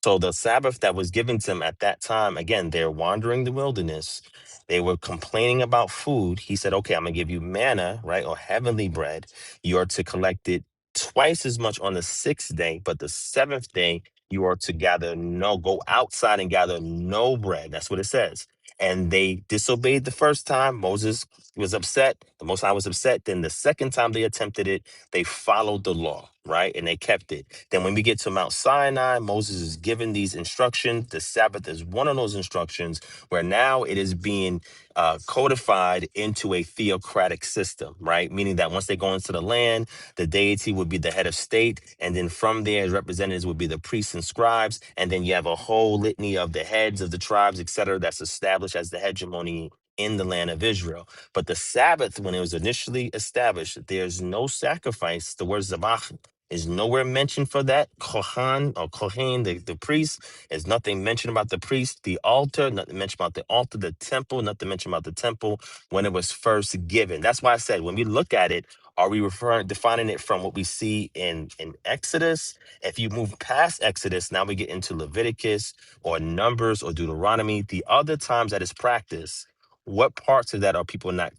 So the Sabbath that was given to them at that time, again, they're wandering the wilderness. They were complaining about food. He said, okay, I'm going to give you manna, right? Or heavenly bread. You're to collect it twice as much on the sixth day, but the seventh day, you are to go outside and gather no bread. That's what it says. And they disobeyed the first time. Moses was upset. The Most High was upset. Then the second time they attempted it, they followed the law, right? And they kept it. Then when we get to Mount Sinai, Moses is given these instructions. The Sabbath is one of those instructions where now it is being codified into a theocratic system, right? Meaning that once they go into the land, the deity would be the head of state. And then from there, representatives would be the priests and scribes. And then you have a whole litany of the heads of the tribes, et cetera, that's established as the hegemony in the land of Israel. But the Sabbath, when it was initially established, there's no sacrifice. The word zabach is nowhere mentioned for that. Kohen, the priest, there's nothing mentioned about the priest. The altar, nothing mentioned about the altar. The temple, nothing mentioned about the temple when it was first given. That's why I said when we look at it, are we defining it from what we see in Exodus? If you move past Exodus, now we get into Leviticus or Numbers or Deuteronomy. The other times that is practiced, what parts of that are people not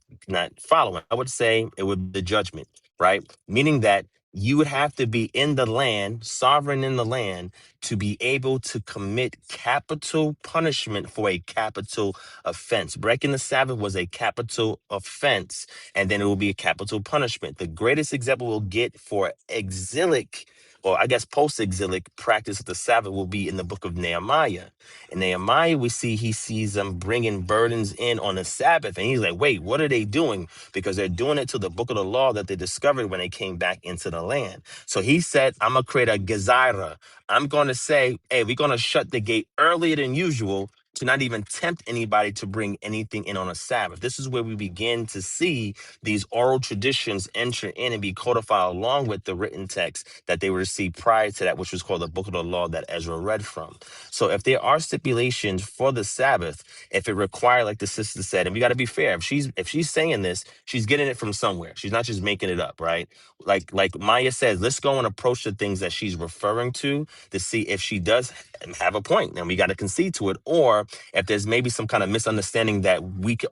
following? I would say it would be the judgment, right? Meaning that you would have to be in the land, sovereign in the land, to be able to commit capital punishment for a capital offense. Breaking the Sabbath was a capital offense, and then it will be a capital punishment. The greatest example we'll get for exilic, or I guess post-exilic practice of the Sabbath will be in the book of Nehemiah. In Nehemiah, we see he sees them bringing burdens in on the Sabbath, and he's like, wait, what are they doing? Because they're doing it to the book of the law that they discovered when they came back into the land. So he said, I'm going to create a gezira. I'm going to say, hey, we're going to shut the gate earlier than usual to not even tempt anybody to bring anything in on a Sabbath. This is where we begin to see these oral traditions enter in and be codified along with the written text that they received prior to that, which was called the Book of the Law that Ezra read from. So if there are stipulations for the Sabbath, if it require, like the sister said, and we got to be fair, if she's saying this, she's getting it from somewhere. She's not just making it up, right? Like Maya says, let's go and approach the things that she's referring to see if she does have a point, and we got to concede to it, or if there's maybe some kind of misunderstanding that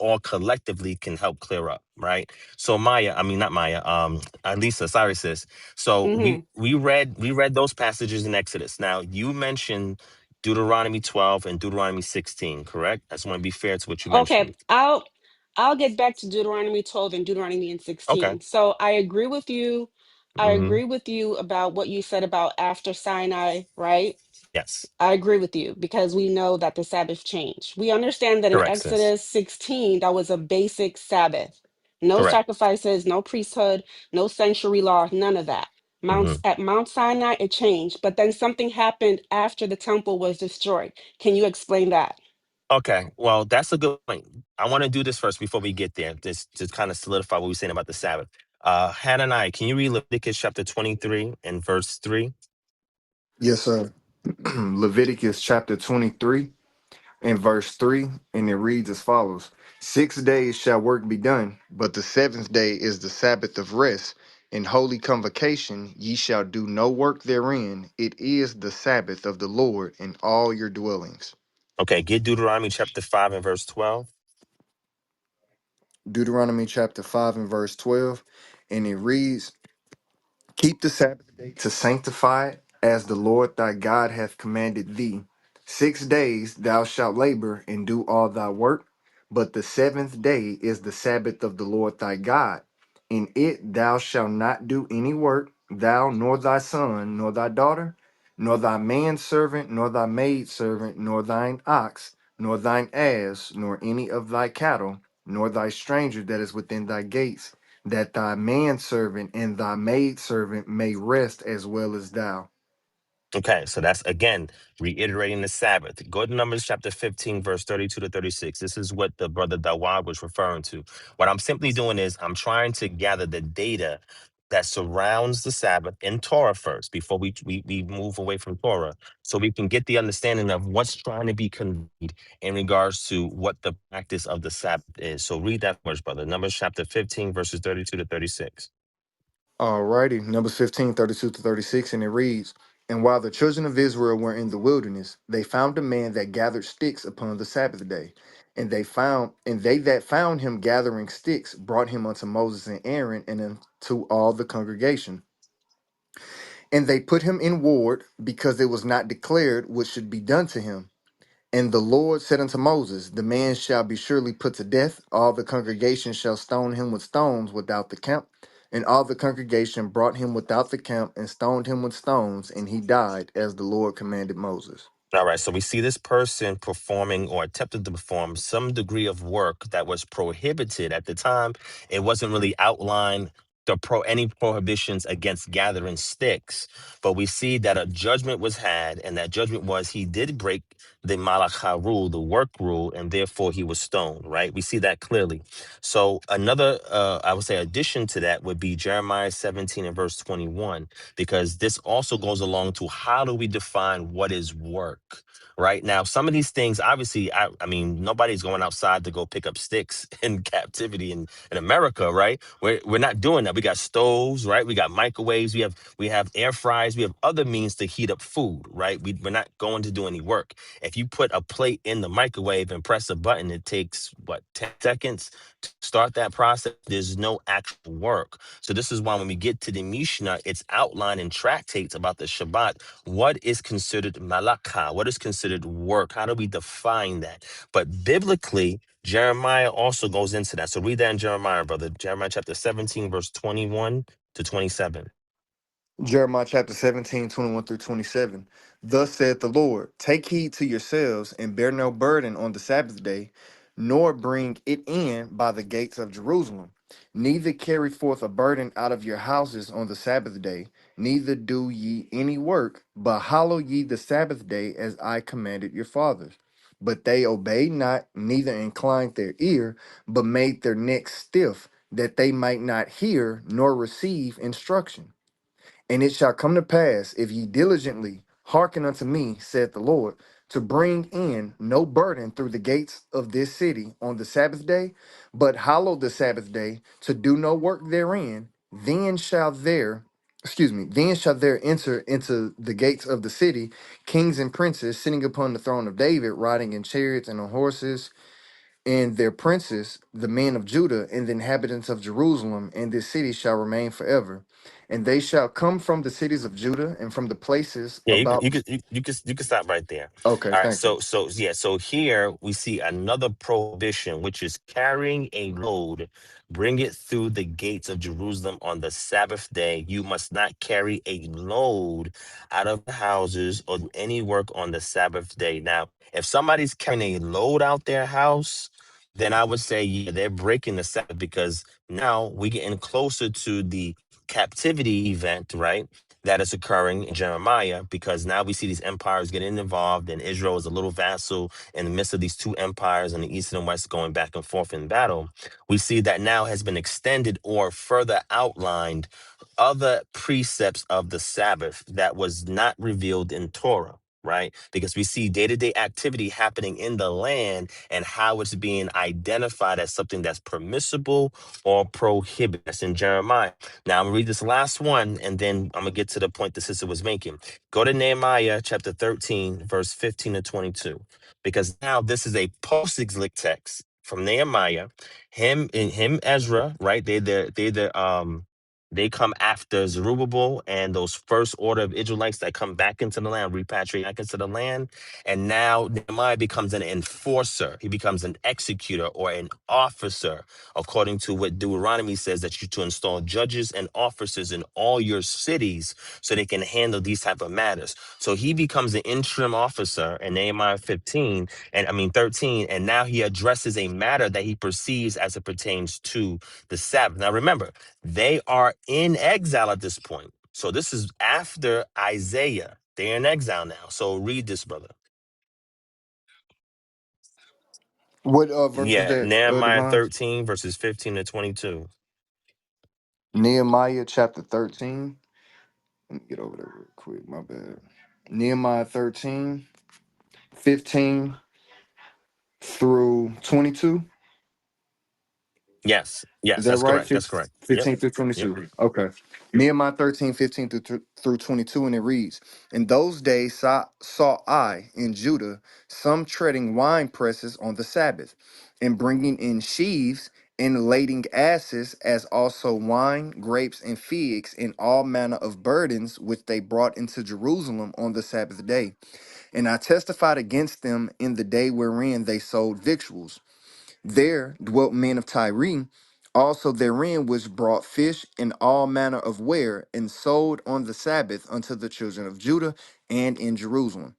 all collectively can help clear up, right? So Maya, I mean not Maya, Lisa, sorry sis. So we Hmm. we read we read those passages in Exodus. Now you mentioned Deuteronomy 12 and Deuteronomy 16, correct? I just want to be fair to what you Okay, mentioned. I'll get back to Deuteronomy 12 and Deuteronomy and Okay. 16. So I agree with you. I Mm-hmm. agree with you about what you said about after Sinai, right? Yes. I agree with you because we know that the Sabbath changed. We understand that in Correct, sis. Exodus 16, that was a basic Sabbath. No Correct. sacrifices, no priesthood, no sanctuary law, none of that. Mm-hmm. At Mount Sinai, it changed, but then something happened after the temple was destroyed. Can you explain that? Okay, well, that's a good point. I want to do this first before we get there, just to kind of solidify what we're saying about the Sabbath. Hananiah, can you read Leviticus chapter 23 and verse 3? Yes, sir. Leviticus chapter 23 and verse 3, and it reads as follows: 6 days shall work be done, but the seventh day is the Sabbath of rest. In holy convocation ye shall do no work therein. It is the Sabbath of the Lord in all your dwellings. Okay, get Deuteronomy chapter 5 and verse 12. Deuteronomy chapter 5 and verse 12, and it reads: Keep the Sabbath day to sanctify it, as the Lord thy God hath commanded thee. 6 days thou shalt labor and do all thy work, but the seventh day is the Sabbath of the Lord thy God. In it thou shalt not do any work, thou, nor thy son, nor thy daughter, nor thy manservant, nor thy maidservant, nor thine ox, nor thine ass, nor any of thy cattle, nor thy stranger that is within thy gates, that thy manservant and thy maidservant may rest as well as thou. Okay, so that's again reiterating the Sabbath. Go to Numbers chapter 15, verse 32 to 36. This is what the brother Dawad was referring to. What I'm simply doing is I'm trying to gather the data that surrounds the Sabbath in Torah first before we move away from Torah, so we can get the understanding of what's trying to be conveyed in regards to what the practice of the Sabbath is. So read that first, brother. Numbers chapter 15, verses 32 to 36. Alrighty, Numbers 15, 32 to 36, and it reads, And while the children of Israel were in the wilderness, they found a man that gathered sticks upon the Sabbath day. And they that found him gathering sticks brought him unto Moses and Aaron and unto all the congregation. And they put him in ward, because it was not declared what should be done to him. And the Lord said unto Moses, The man shall be surely put to death. All the congregation shall stone him with stones without the camp. And all the congregation brought him without the camp and stoned him with stones, and he died as the Lord commanded Moses. All right, so we see this person performing or attempted to perform some degree of work that was prohibited at the time. It wasn't really outlined any prohibitions against gathering sticks, but we see that a judgment was had, and that judgment was he did break the malakha rule, the work rule, and therefore he was stoned. Right? We see that clearly. So another, I would say, addition to that would be Jeremiah 17 and verse 21, because this also goes along to how do we define what is work. Right now, some of these things, obviously, I mean, nobody's going outside to go pick up sticks in captivity in America, right? We're not doing that. We got stoves, right? We got microwaves. We have air fryers. We have other means to heat up food, right? We're not going to do any work. If you put a plate in the microwave and press a button, it takes what, 10 seconds to start that process. There's no actual work. So this is why when we get to the Mishnah, it's outlined in tractates about the Shabbat. What is considered malakah? What is considered work? How do we define that? But biblically, Jeremiah also goes into that. So read that in Jeremiah, brother. Jeremiah chapter 17, verse 21 to 27. Jeremiah chapter 17, 21 through 27. Thus saith the Lord, Take heed to yourselves, and bear no burden on the Sabbath day, nor bring it in by the gates of Jerusalem. Neither carry forth a burden out of your houses on the Sabbath day, neither do ye any work, but hallow ye the Sabbath day as I commanded your fathers. But they obeyed not, neither inclined their ear, but made their necks stiff, that they might not hear nor receive instruction. And it shall come to pass, if ye diligently hearken unto me, saith the Lord, to bring in no burden through the gates of this city on the Sabbath day, but hallow the Sabbath day, to do no work therein, then shall there enter into the gates of the city kings and princes sitting upon the throne of David, riding in chariots and on horses, and their princes, the men of Judah, and the inhabitants of Jerusalem, and this city shall remain forever. And they shall come from the cities of Judah and from the places Yeah, about. you can stop right there. Okay, All right, thank you. so here we see another prohibition, which is carrying a load, bring it through the gates of Jerusalem on the Sabbath day. You must not carry a load out of the houses or do any work on the Sabbath day. Now, if somebody's carrying a load out their house, then I would say, yeah, they're breaking the Sabbath, because now we're getting closer to the captivity event, right? that is occurring in Jeremiah, because now we see these empires getting involved, and Israel is a little vassal in the midst of these two empires in the east and west going back and forth in battle. We see that now has been extended or further outlined other precepts of the Sabbath that was not revealed in Torah. Right? Because we see day to day activity happening in the land and how it's being identified as something that's permissible or prohibited. That's in Jeremiah. Now I'm gonna read this last one, and then I'm gonna get to the point the sister was making. Go to Nehemiah chapter 13, verse 15 to 22, because now this is a post-exilic text from Nehemiah. Him Ezra, right? They come after Zerubbabel and those first order of Israelites that come back into the land, repatriate back into the land. And now Nehemiah becomes an enforcer. He becomes an executor or an officer, according to what Deuteronomy says, that you to install judges and officers in all your cities so they can handle these type of matters. So he becomes an interim officer in Nehemiah 15, and I mean 13, and now he addresses a matter that he perceives as it pertains to the Sabbath. Now remember, they are in exile at this point. So this is after Isaiah. They're in exile now. So read this, brother. What verse is Yeah, that, Nehemiah Divine? 13, verses 15 to 22. Nehemiah chapter 13. Let me get over there real quick. My bad. Nehemiah 13, 15 through 22. Yes, Is yes, that that's right? correct. That's correct. Yep, 15 through yep. 22. Okay. Nehemiah 13, 15 through 22, and it reads, in those days saw I in Judah some treading wine presses on the Sabbath, and bringing in sheaves, and lading asses, as also wine, grapes, and figs, and all manner of burdens, which they brought into Jerusalem on the Sabbath day. And I testified against them in the day wherein they sold victuals. There dwelt men of Tyre, also therein was brought fish and all manner of ware, and sold on the Sabbath unto the children of Judah and in Jerusalem.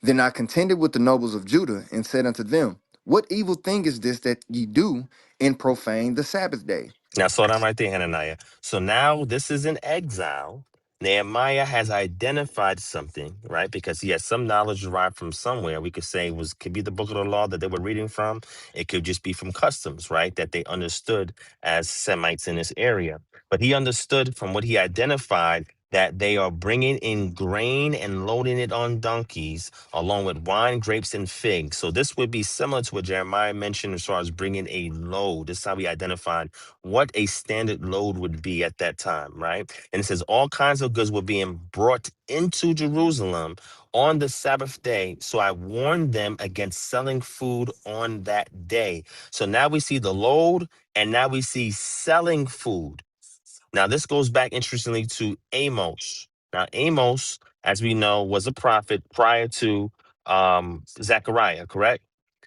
Then I contended with the nobles of Judah, and said unto them, what evil thing is this that ye do, and profane the Sabbath day? Now, slow down right there, Hananiah. So now this is in exile. Nehemiah has identified something, right? Because he has some knowledge derived from somewhere. We could say could be the book of the law that they were reading from. It could just be from customs, right? That they understood as Semites in this area. But he understood from what he identified that they are bringing in grain and loading it on donkeys, along with wine, grapes, and figs. So this would be similar to what Jeremiah mentioned as far as bringing a load. This is how we identified what a standard load would be at that time, right? And it says all kinds of goods were being brought into Jerusalem on the Sabbath day. So I warned them against selling food on that day. So now we see the load, and now we see selling food. Now, this goes back interestingly to Amos. Now, Amos, as we know, was a prophet prior to Zechariah, correct?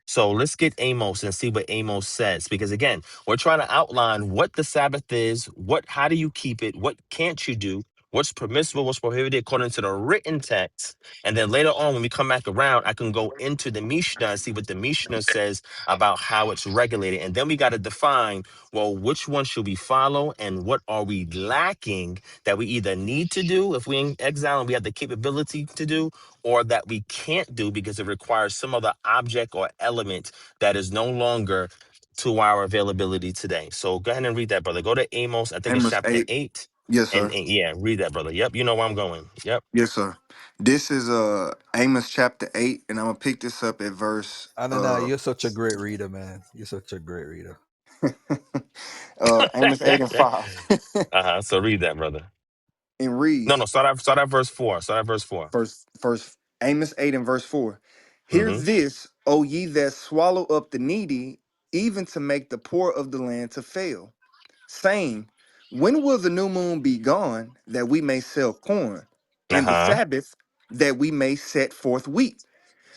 So let's get Amos and see what Amos says, because again, we're trying to outline what the Sabbath is, how do you keep it, what can't you do, what's permissible, what's prohibited according to the written text, and then later on when we come back around, I can go into the Mishnah and see what the Mishnah says about how it's regulated, and then we got to define, well, which one should we follow and what are we lacking that we either need to do if we're in exile and we have the capability to do, or that we can't do because it requires some other object or element that is no longer to our availability today. So go ahead and read that, brother. Go to Amos, I think it's Amos chapter 8. 8. Yes, And, sir. and yeah, read that, brother. Yep, you know where I'm going. Yep. Yes, sir. This is Amos chapter 8, and I'm gonna pick this up at verse Anana, you're such a great reader, man. You're such a great reader. Amos 8 and 5. So read that, brother. And No, reads, start at verse 4. Start at verse 4. first Amos 8 and verse 4. Hear Mm-hmm. this, O ye that swallow up the needy, even to make the poor of the land to fail, saying, when will the new moon be gone, that we may sell corn, and the Uh-huh. Sabbath, that we may set forth wheat,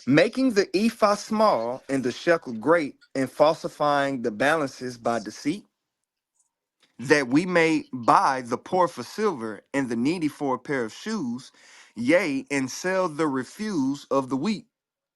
making the ephah small and the shekel great, and falsifying the balances by deceit, that we may buy the poor for silver and the needy for a pair of shoes, yea, and sell the refuse of the wheat.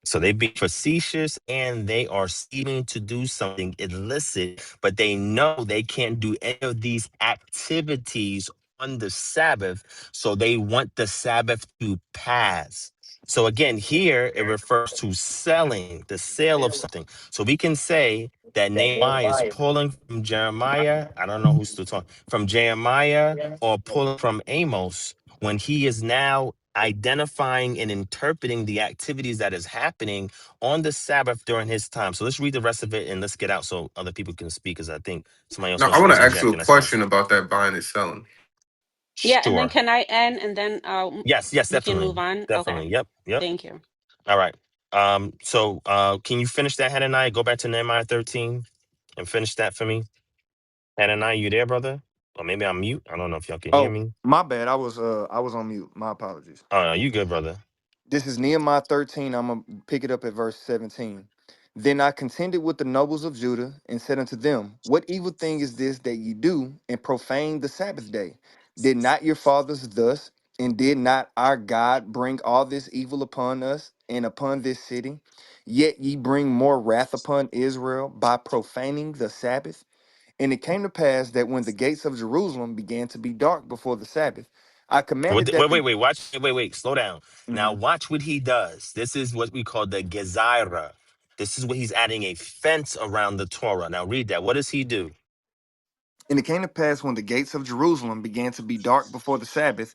So they be facetious and they are scheming to do something illicit, but they know they can't do any of these activities on the Sabbath, so they want the Sabbath to pass. So again, here it refers to selling, the sale of something. So we can say that Nehemiah is pulling from Jeremiah. I don't know who's still talking from Jeremiah or pulling from Amos when he is now identifying and interpreting the activities that is happening on the Sabbath during his time. So let's read the rest of it and let's get out so other people can speak because I think somebody else Now, wants I to want to ask you interject a and that's fine. question about that buying and selling. Yeah, and then Sure. can I end and then Yes, we can definitely. move on? Okay. Definitely. Yep. Thank you. All right. So can you finish that, Hananiah? Go back to Nehemiah 13 and finish that for me. Hananiah, you there, brother? Or maybe I'm mute. I don't know if y'all can hear Oh, me. my bad. I was on mute. My apologies. Oh no, you good, brother. This is Nehemiah 13. I'm going to pick it up at verse 17. Then I contended with the nobles of Judah and said unto them, what evil thing is this that ye do and profane the Sabbath day? Did not your fathers thus, and did not our God bring all this evil upon us and upon this city? Yet ye bring more wrath upon Israel by profaning the Sabbath. And it came to pass that when the gates of Jerusalem began to be dark before the Sabbath, I commanded that the Watch. Wait. Slow down. Now Mhm. watch what he does. This is what we call the Gezira. This is what he's adding a fence around the Torah. Now read that. What does he do? And it came to pass when the gates of Jerusalem began to be dark before the Sabbath,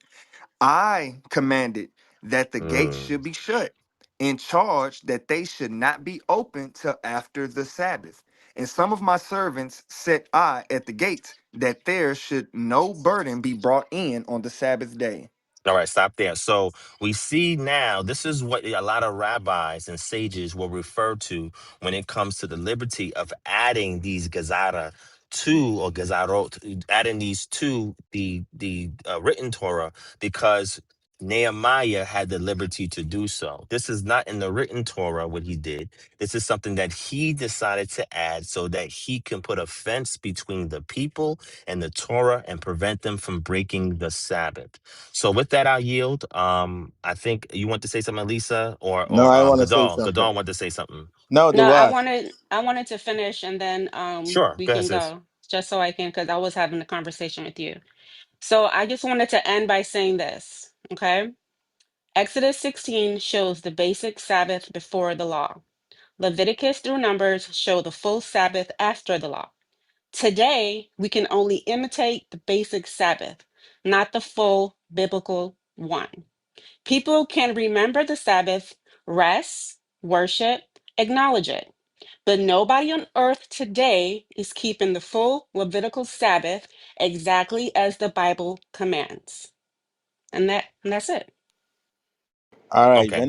I commanded that the gates Mm. should be shut, and charged that they should not be opened till after the Sabbath. And some of my servants set I at the gates, that there should no burden be brought in on the Sabbath day. All right, stop there. So we see now, this is what a lot of rabbis and sages will refer to when it comes to the liberty of adding these gazara to, or gazarot, adding these to the written Torah, because Nehemiah had the liberty to do so. This is not in the written Torah what he did. This is something that he decided to add so that he can put a fence between the people and the Torah and prevent them from breaking the Sabbath. So with that, I'll yield. I think you want to say something, Lisa, or No, or I um want to say Gadal. something. Gadal want to say something. No, No, do what? I wanted to finish and then Sure, we go ahead, can sis. go just so I can because I was having a conversation with you. So I just wanted to end by saying this, okay? Exodus 16 shows the basic Sabbath before the law. Leviticus through Numbers show the full Sabbath after the law. Today, we can only imitate the basic Sabbath, not the full biblical one. People can remember the Sabbath, rest, worship, acknowledge it. But nobody on earth today is keeping the full Levitical Sabbath exactly as the Bible commands. And that's it. All right. Okay,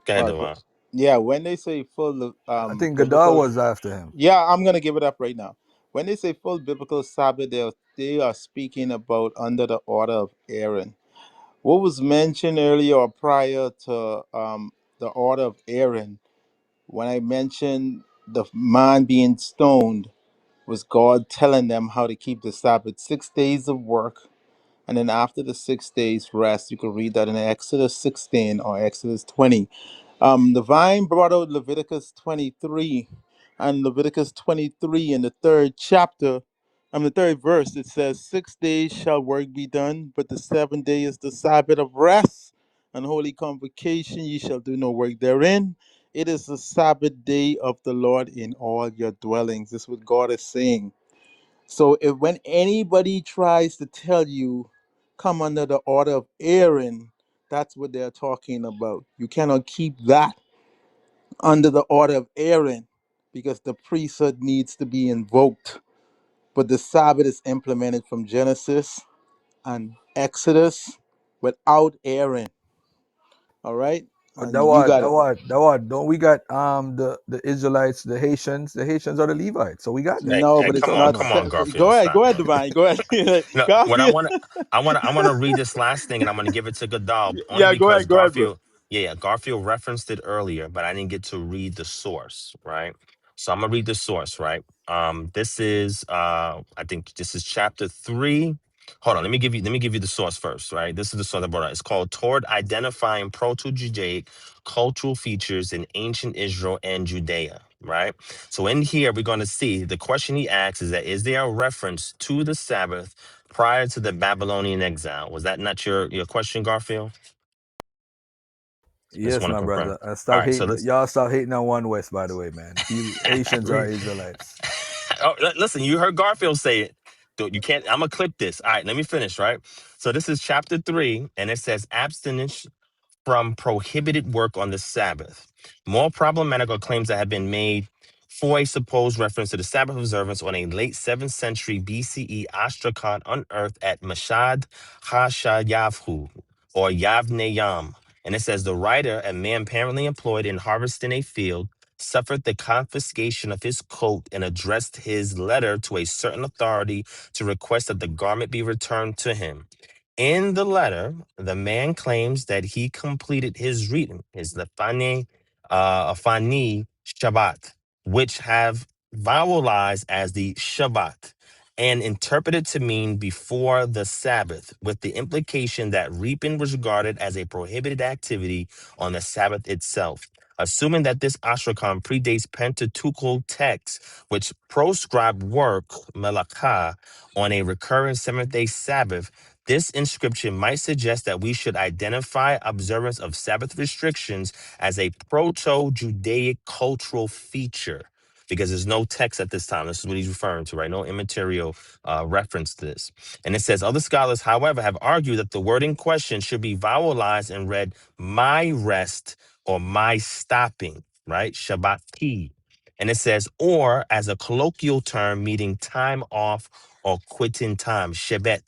go ahead, Go- Devon. yeah, when they say full I think Gadar biblical, was after him. yeah, I'm gonna give it up right now. When they say full biblical Sabbath, they are speaking about under the order of Aaron. What was mentioned earlier or prior to the order of Aaron, when I mentioned the man being stoned, was God telling them how to keep the Sabbath, 6 days of work, and then after the 6 days rest. You can read that in Exodus 16 or Exodus 20. The vine brought out Leviticus 23, and Leviticus 23 in the third chapter, the third verse, it says, 6 days shall work be done, but the seventh day is the Sabbath of rest and holy convocation. Ye shall do no work therein. It is the Sabbath day of the Lord in all your dwellings. This is what God is saying. So if when anybody tries to tell you come under the order of Aaron, that's what they're talking about. You cannot keep that under the order of Aaron because the priesthood needs to be invoked. But the Sabbath is implemented from Genesis and Exodus without Aaron. All right? But And you got it. that what, don't we got the Israelites, the Haitians? The Haitians are the Levites, so we got that. No, What but are we it's talking not Come about? on, set. Garfield, Go stop, ahead, bro. Divine. Go ahead. No, what Garfield. I want to read this last thing, and I'm going to give it to Gadal only Yeah, because go ahead, bro. Garfield referenced it earlier, but I didn't get to read the source, right? So I'm gonna read the source, right? This is I think this is chapter 3. Hold on, let me give you the source first, right? This is the source I brought out. It's called "Toward Identifying Proto-Judaic Cultural Features in Ancient Israel and Judea." right? So in here, we're going to see the question he asks is that is there a reference to the Sabbath prior to the Babylonian exile? Was that not your question, Garfield? Just Yes, want to my confirm. brother. I All stop right, so hating. let's. Y'all stop hating on One West, by the way, man. Haitians are Re- Israelites. oh, listen, you heard Garfield say it. You can't. I'm gonna clip this. All right, let me finish. Right. So this is chapter 3, and it says abstinence from prohibited work on the Sabbath. More problematic are claims that have been made for a supposed reference to the Sabbath observance on a late 7th century BCE ostracon unearthed at Mashad HaShayavhu, or Yavne Yam. And it says the writer, a man apparently employed in harvesting a field, suffered the confiscation of his coat and addressed his letter to a certain authority to request that the garment be returned to him. In the letter, the man claims that he completed his reading, his Lefane Shabbat, which have vowelized as the Shabbat, and interpreted to mean before the Sabbath, with the implication that reaping was regarded as a prohibited activity on the Sabbath itself. Assuming that this Ashrakam predates Pentateuchal texts, which proscribe work, melakah, on a recurring seventh-day Sabbath, this inscription might suggest that we should identify observance of Sabbath restrictions as a proto-Judaic cultural feature, because there's no text at this time. This is what he's referring to, right? No immaterial reference to this. And it says, other scholars, however, have argued that the word in question should be vowelized and read my rest or my stopping, right? Shabbati. And it says, or as a colloquial term meaning time off or quitting time, Shebet.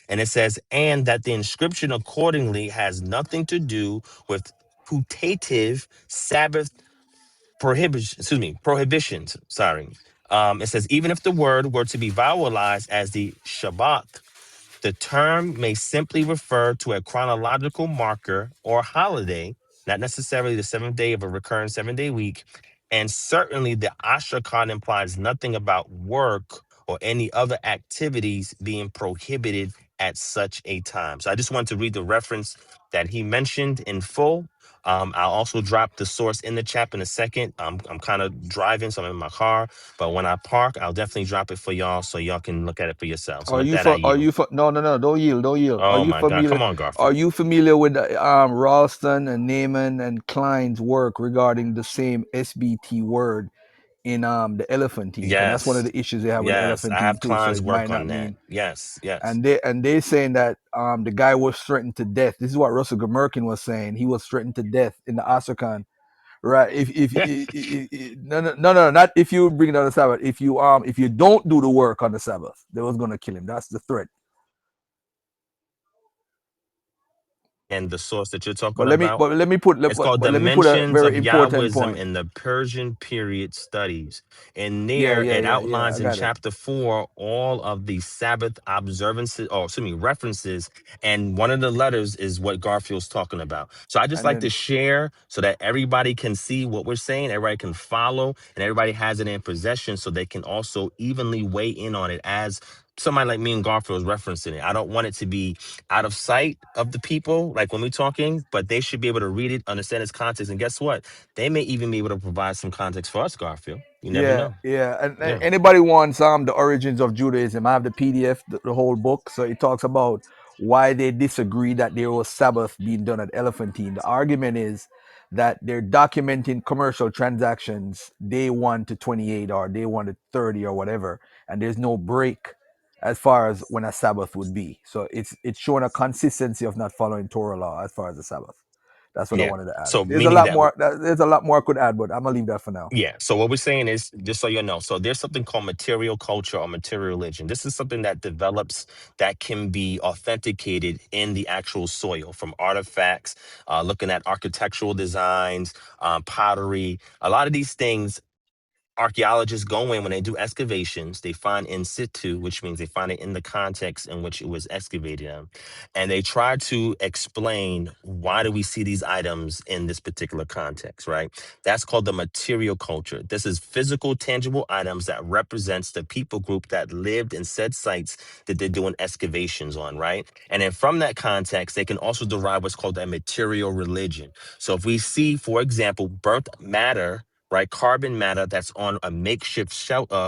And it says, and that the inscription accordingly has nothing to do with putative Sabbath prohibitions. Sorry. It says, even if the word were to be vowelized as the Shabbat, the term may simply refer to a chronological marker or holiday, not necessarily the seventh day of a recurring 7-day week. And certainly the Ashrakan implies nothing about work or any other activities being prohibited at such a time. So I just want to read the reference that he mentioned in full. I'll also drop the source in the chat in a second. I'm kind of driving, so I'm in my car. But when I park, I'll definitely drop it for y'all so y'all can look at it for yourselves. And Are with you that, I for? Are yield. you for? No, no, no. Don't yield. Don't yield. Are Oh you my God. familiar? Come on, Are Garfield. you familiar with Ralston and Naaman and Klein's work regarding the same SBT word in the elephantine? Because that's one of Yes. the issues they have with the Yes. I elephantine have too. So Klein's it might work not on that. mean. Yes. Yes. And they saying that the guy was threatened to death. This is what Russell Gmerkin was saying. He was threatened to death in the Astrakhan. Right. No, no, no, no, not if you bring it on the Sabbath. If you don't do the work on the Sabbath, they was gonna kill him. That's the threat. And the source that you're talking But let me about, but let me put it's called but let me put a Dimensions of very important Yahwism point. in the Persian Period Studies. And Yeah, there yeah, it yeah, yeah. outlines I in got it. chapter 4 all of the Sabbath observances, or excuse me, references. And one of the letters is what Garfield's talking about. So I just And like to then share so that everybody can see what we're saying, everybody can follow, and everybody has it in possession so they can also evenly weigh in on it as somebody like me and Garfield is referencing it. I don't want it to be out of sight of the people, like when we're talking, but they should be able to read it, understand its context. And guess what? They may even be able to provide some context for us, Garfield. You never yeah, know. yeah. And Yeah. anybody wants the origins of Judaism? I have the PDF, the whole book. So it talks about why they disagree that there was Sabbath being done at Elephantine. The argument is that they're documenting commercial transactions day 1 to 28 or day 1 to 30 or whatever, and there's no break as far as when a Sabbath would be. So it's showing a consistency of not following Torah law as far as the Sabbath. That's what I Yeah. wanted to add. So There's a meaning lot that more. There's a lot more I could add, but I'm gonna leave that for now. Yeah. So what we're saying is, just so you know, so there's something called material culture or material religion. This is something that develops that can be authenticated in the actual soil from artifacts, looking at architectural designs, pottery. A lot of these things archaeologists go in when they do excavations, they find in situ, which means they find it in the context in which it was excavated in, and they try to explain why do we see these items in this particular context, right? That's called the material culture. This is physical, tangible items that represents the people group that lived in said sites that they're doing excavations on, right? And then from that context, they can also derive what's called a material religion. So if we see, for example, burnt matter right, carbon matter that's on a makeshift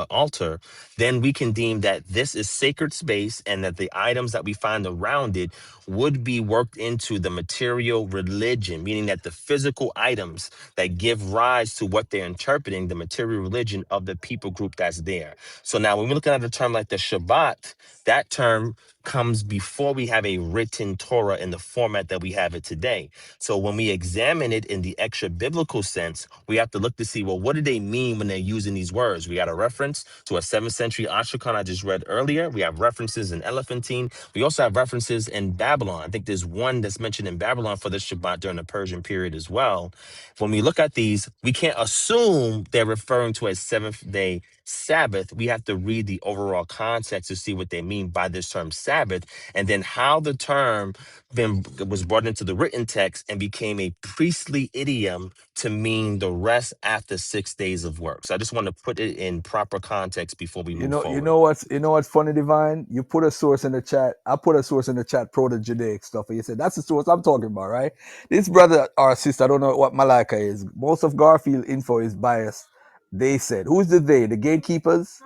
altar, then we can deem that this is sacred space and that the items that we find around it would be worked into the material religion, meaning that the physical items that give rise to what they're interpreting, the material religion of the people group that's there. So now when we're looking at a term like the Shabbat, that term comes before we have a written Torah in the format that we have it today. So when we examine it in the extra biblical sense, we have to look to see, well, what do they mean when they're using these words? We got a reference to a 7th century Ashkenaz I just read earlier. We have references in Elephantine. We also have references in Babylon. I think there's one that's mentioned in Babylon for the Shabbat during the Persian period as well. When we look at these, we can't assume they're referring to a seventh day Sabbath. We have to read the overall context to see what they mean by this term Sabbath, and then how the term then was brought into the written text and became a priestly idiom to mean the rest after 6 days of work. So I just want to put it in proper context before we move forward. You know what's funny, Divine? You put a source in the chat. I put a source in the chat, proto Judaic stuff, and you said that's the source I'm talking about, right? This brother or sister, I don't know what Malika is. Most of Garfield info is biased. They said, who's the they? The gatekeepers?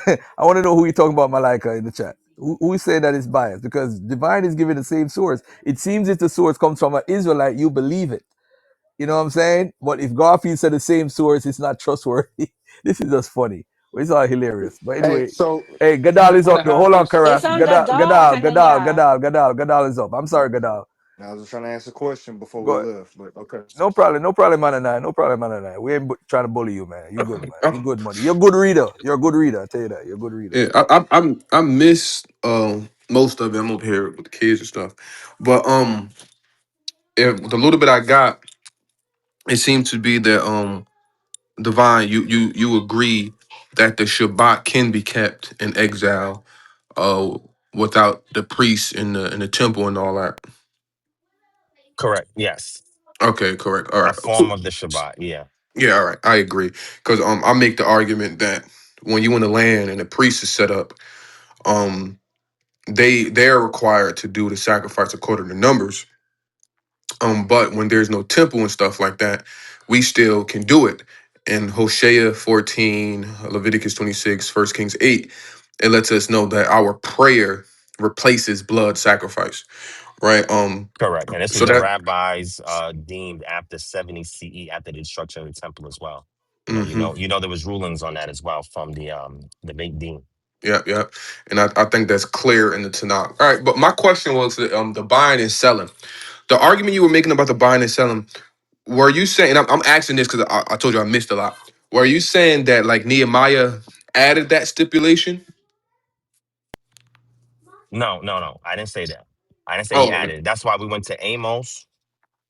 I want to know who you're talking about, Malika, in the chat. Who is saying that it's biased? Because Divine is giving the same source. It seems if the source comes from an Israelite, you believe it. You know what I'm saying? But if Garfield said the same source, it's not trustworthy. This is just funny. It's all hilarious. But Hey, anyway, so hey, Gadal is when up the though. Hold on, elders, It's Karas. on Gadal, Gadal, Gadal, Gadal, Hanaya. Gadal, Gadal, Gadal is up. I'm sorry, Gadal. I was just trying to ask a question before we Go. left, but okay. No problem, man. And I. No problem, man. And I. We ain't trying to bully you, man. You good, man. I, You good, money. You're a good reader. You're a good reader. I tell you that. You're a good reader. yeah, I miss most of it. I'm up here with the kids and stuff, but the little bit I got, it seemed to be that Divine, you agree that the Shabbat can be kept in exile, uh, without the priests in the temple and all that. Correct. Yes. Okay, correct. All A right, form cool. of the Shabbat. Yeah. Yeah, all right, I agree because I make the argument that when you in the land and the priest is set up, um, they're required to do the sacrifice according to numbers. But when there's no temple and stuff like that, we still can do it. In Hosea 14, Leviticus 26, 1 Kings 8, it lets us know that our prayer replaces blood sacrifice, right? Correct. And this was So the that rabbis deemed after 70 CE, after the destruction of the temple as well. hmm There was rulings on that as well from the Beit Din. yeah. And I think that's clear in the Tanakh. All right, but my question was the buying and selling. The argument you were making about the buying and selling, were you saying, I'm asking this because I told you I missed a lot. Were you saying that like Nehemiah added that stipulation? No, no, no. I didn't say that. I didn't say he Oh, okay. added it. That's why we went to Amos.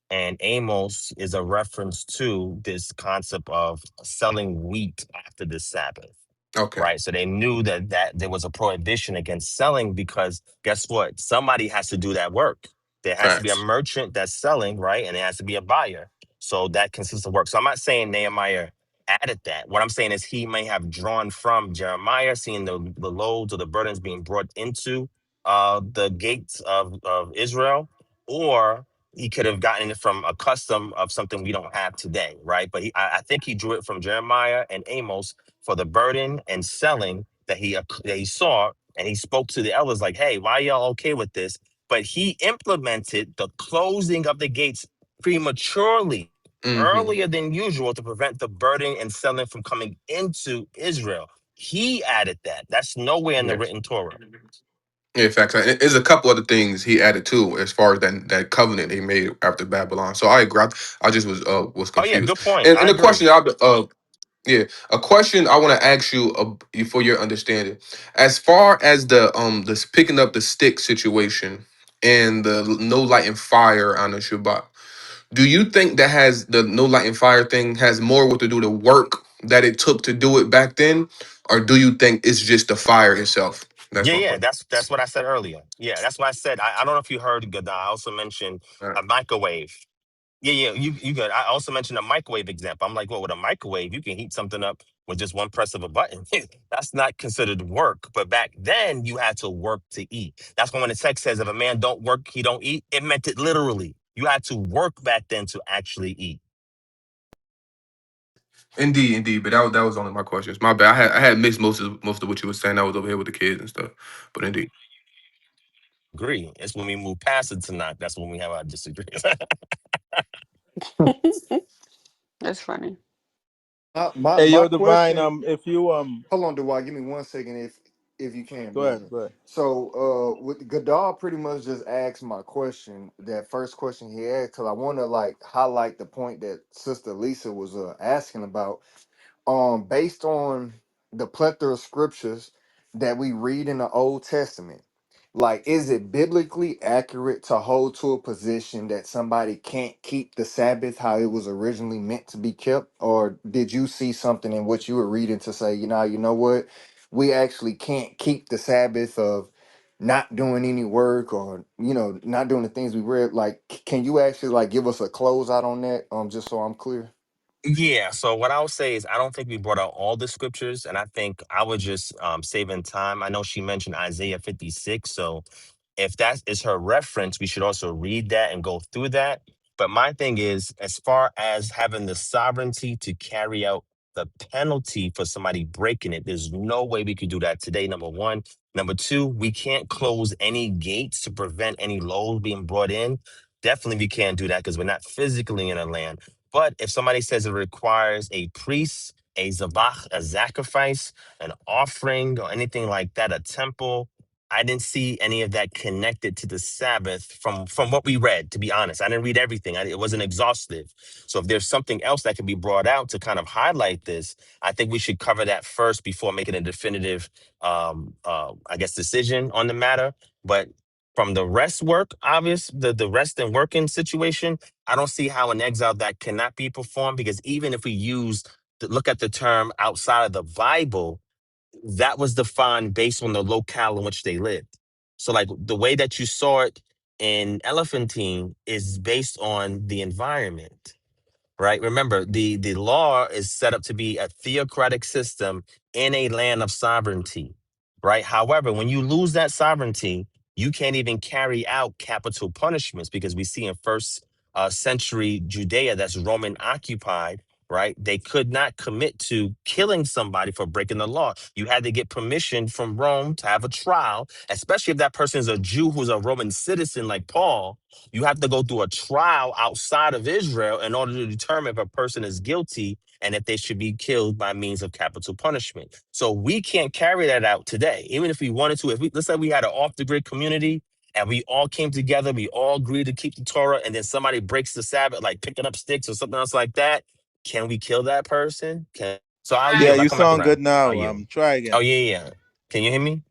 And Amos is a reference to this concept of selling wheat after the Sabbath, Okay. right? So they knew that there was a prohibition against selling because guess what? Somebody has to do that work. There has to be a Facts. merchant that's selling, right? And there has to be a buyer. So that consists of work. So I'm not saying Nehemiah added that. What I'm saying is he may have drawn from Jeremiah, seeing the loads or the burdens being brought into the gates of Israel, or he could have gotten it from a custom of something we don't have today, right? But I think he drew it from Jeremiah and Amos for the burden and selling that he saw, and he spoke to the elders like, "Hey, why y'all okay with this?" But he implemented the closing of the gates prematurely, hmm earlier than usual, to prevent the burden and selling from coming into Israel. He added that. That's nowhere in the Yeah. written Torah. Yeah, facts. And there's a couple other things he added too, as far as that covenant they made after Babylon. So I agree. I just was Oh yeah, confused. good point. I And the agree. question yeah, a question I want to ask you for your understanding, as far as this picking up the stick situation and the no light and fire on the Shabbat. Do you think that has the no light and fire thing has more what to do the work that it took to do it back then, or do you think it's just the fire itself? That's Yeah, my yeah, question. that's what I said earlier. Yeah, that's what I said. I don't know if you heard good. I also mentioned All right. a microwave. Yeah, yeah, you good. I also mentioned a microwave example. I'm like, well, with a microwave, you can heat something up with just one press of a button. That's not considered work. But back then, you had to work to eat. That's when the text says, if a man don't work, he don't eat. It meant it literally. You had to work back then to actually eat. Indeed, indeed. But that was only my questions. My bad. I had missed most of what you were saying. I was over here with the kids and stuff. But indeed. Agree. It's when we move past it tonight. That's when we have our disagreements. That's funny. My Hey, my yo, divine. question. If you Hold on, Dwight. Give me 1 second, if you can, go ahead, brother. go ahead. So, with Godal, pretty much just asked my question. That first question he asked, because I want to like highlight the point that Sister Lisa was asking about. Based on the plethora of scriptures that we read in the Old Testament, like, is it biblically accurate to hold to a position that somebody can't keep the Sabbath how it was originally meant to be kept? Or did you see something in what you were reading to say, you know what, we actually can't keep the Sabbath of not doing any work, or not doing the things we read? Like, can you actually like give us a closeout on that, just so I'm clear? Yeah. So what I would say is I don't think we brought out all the scriptures, and I think I would just saving time. I know she mentioned Isaiah 56, so if that is her reference, we should also read that and go through that. But my thing is, as far as having the sovereignty to carry out the penalty for somebody breaking it, there's no way we could do that today. Number one. Number two, we can't close any gates to prevent any loads being brought in. Definitely, we can't do that because we're not physically in a land. But if somebody says it requires a priest, a zabach, a sacrifice, an offering, or anything like that, a temple, I didn't see any of that connected to the Sabbath from what we read. To be honest, I didn't read everything. It wasn't exhaustive. So if there's something else that can be brought out to kind of highlight this, I think we should cover that first before making a definitive, I guess, decision on the matter. But from the rest work, obvious the rest and working situation, I don't see how in exile that cannot be performed, because even if we use look at the term outside of the Bible, that was defined based on the locale in which they lived. So, like, the way that you saw it in Elephantine is based on the environment, right? Remember, the law is set up to be a theocratic system in a land of sovereignty, right? However, when you lose that sovereignty, you can't even carry out capital punishments, because we see in first century Judea that's Roman occupied, right? They could not commit to killing somebody for breaking the law. You had to get permission from Rome to have a trial, especially if that person is a Jew who's a Roman citizen like Paul. You have to go through a trial outside of Israel in order to determine if a person is guilty and if they should be killed by means of capital punishment. So we can't carry that out today. Even if we wanted to, if we let's say we had an off the grid community and we all came together, we all agreed to keep the Torah, and then somebody breaks the Sabbath, like picking up sticks or something else like that, can we kill that person? So I'll Yeah, yield. I you come back sound good around. I'll now. yield. Try Oh again. yeah, yeah. Can you hear me?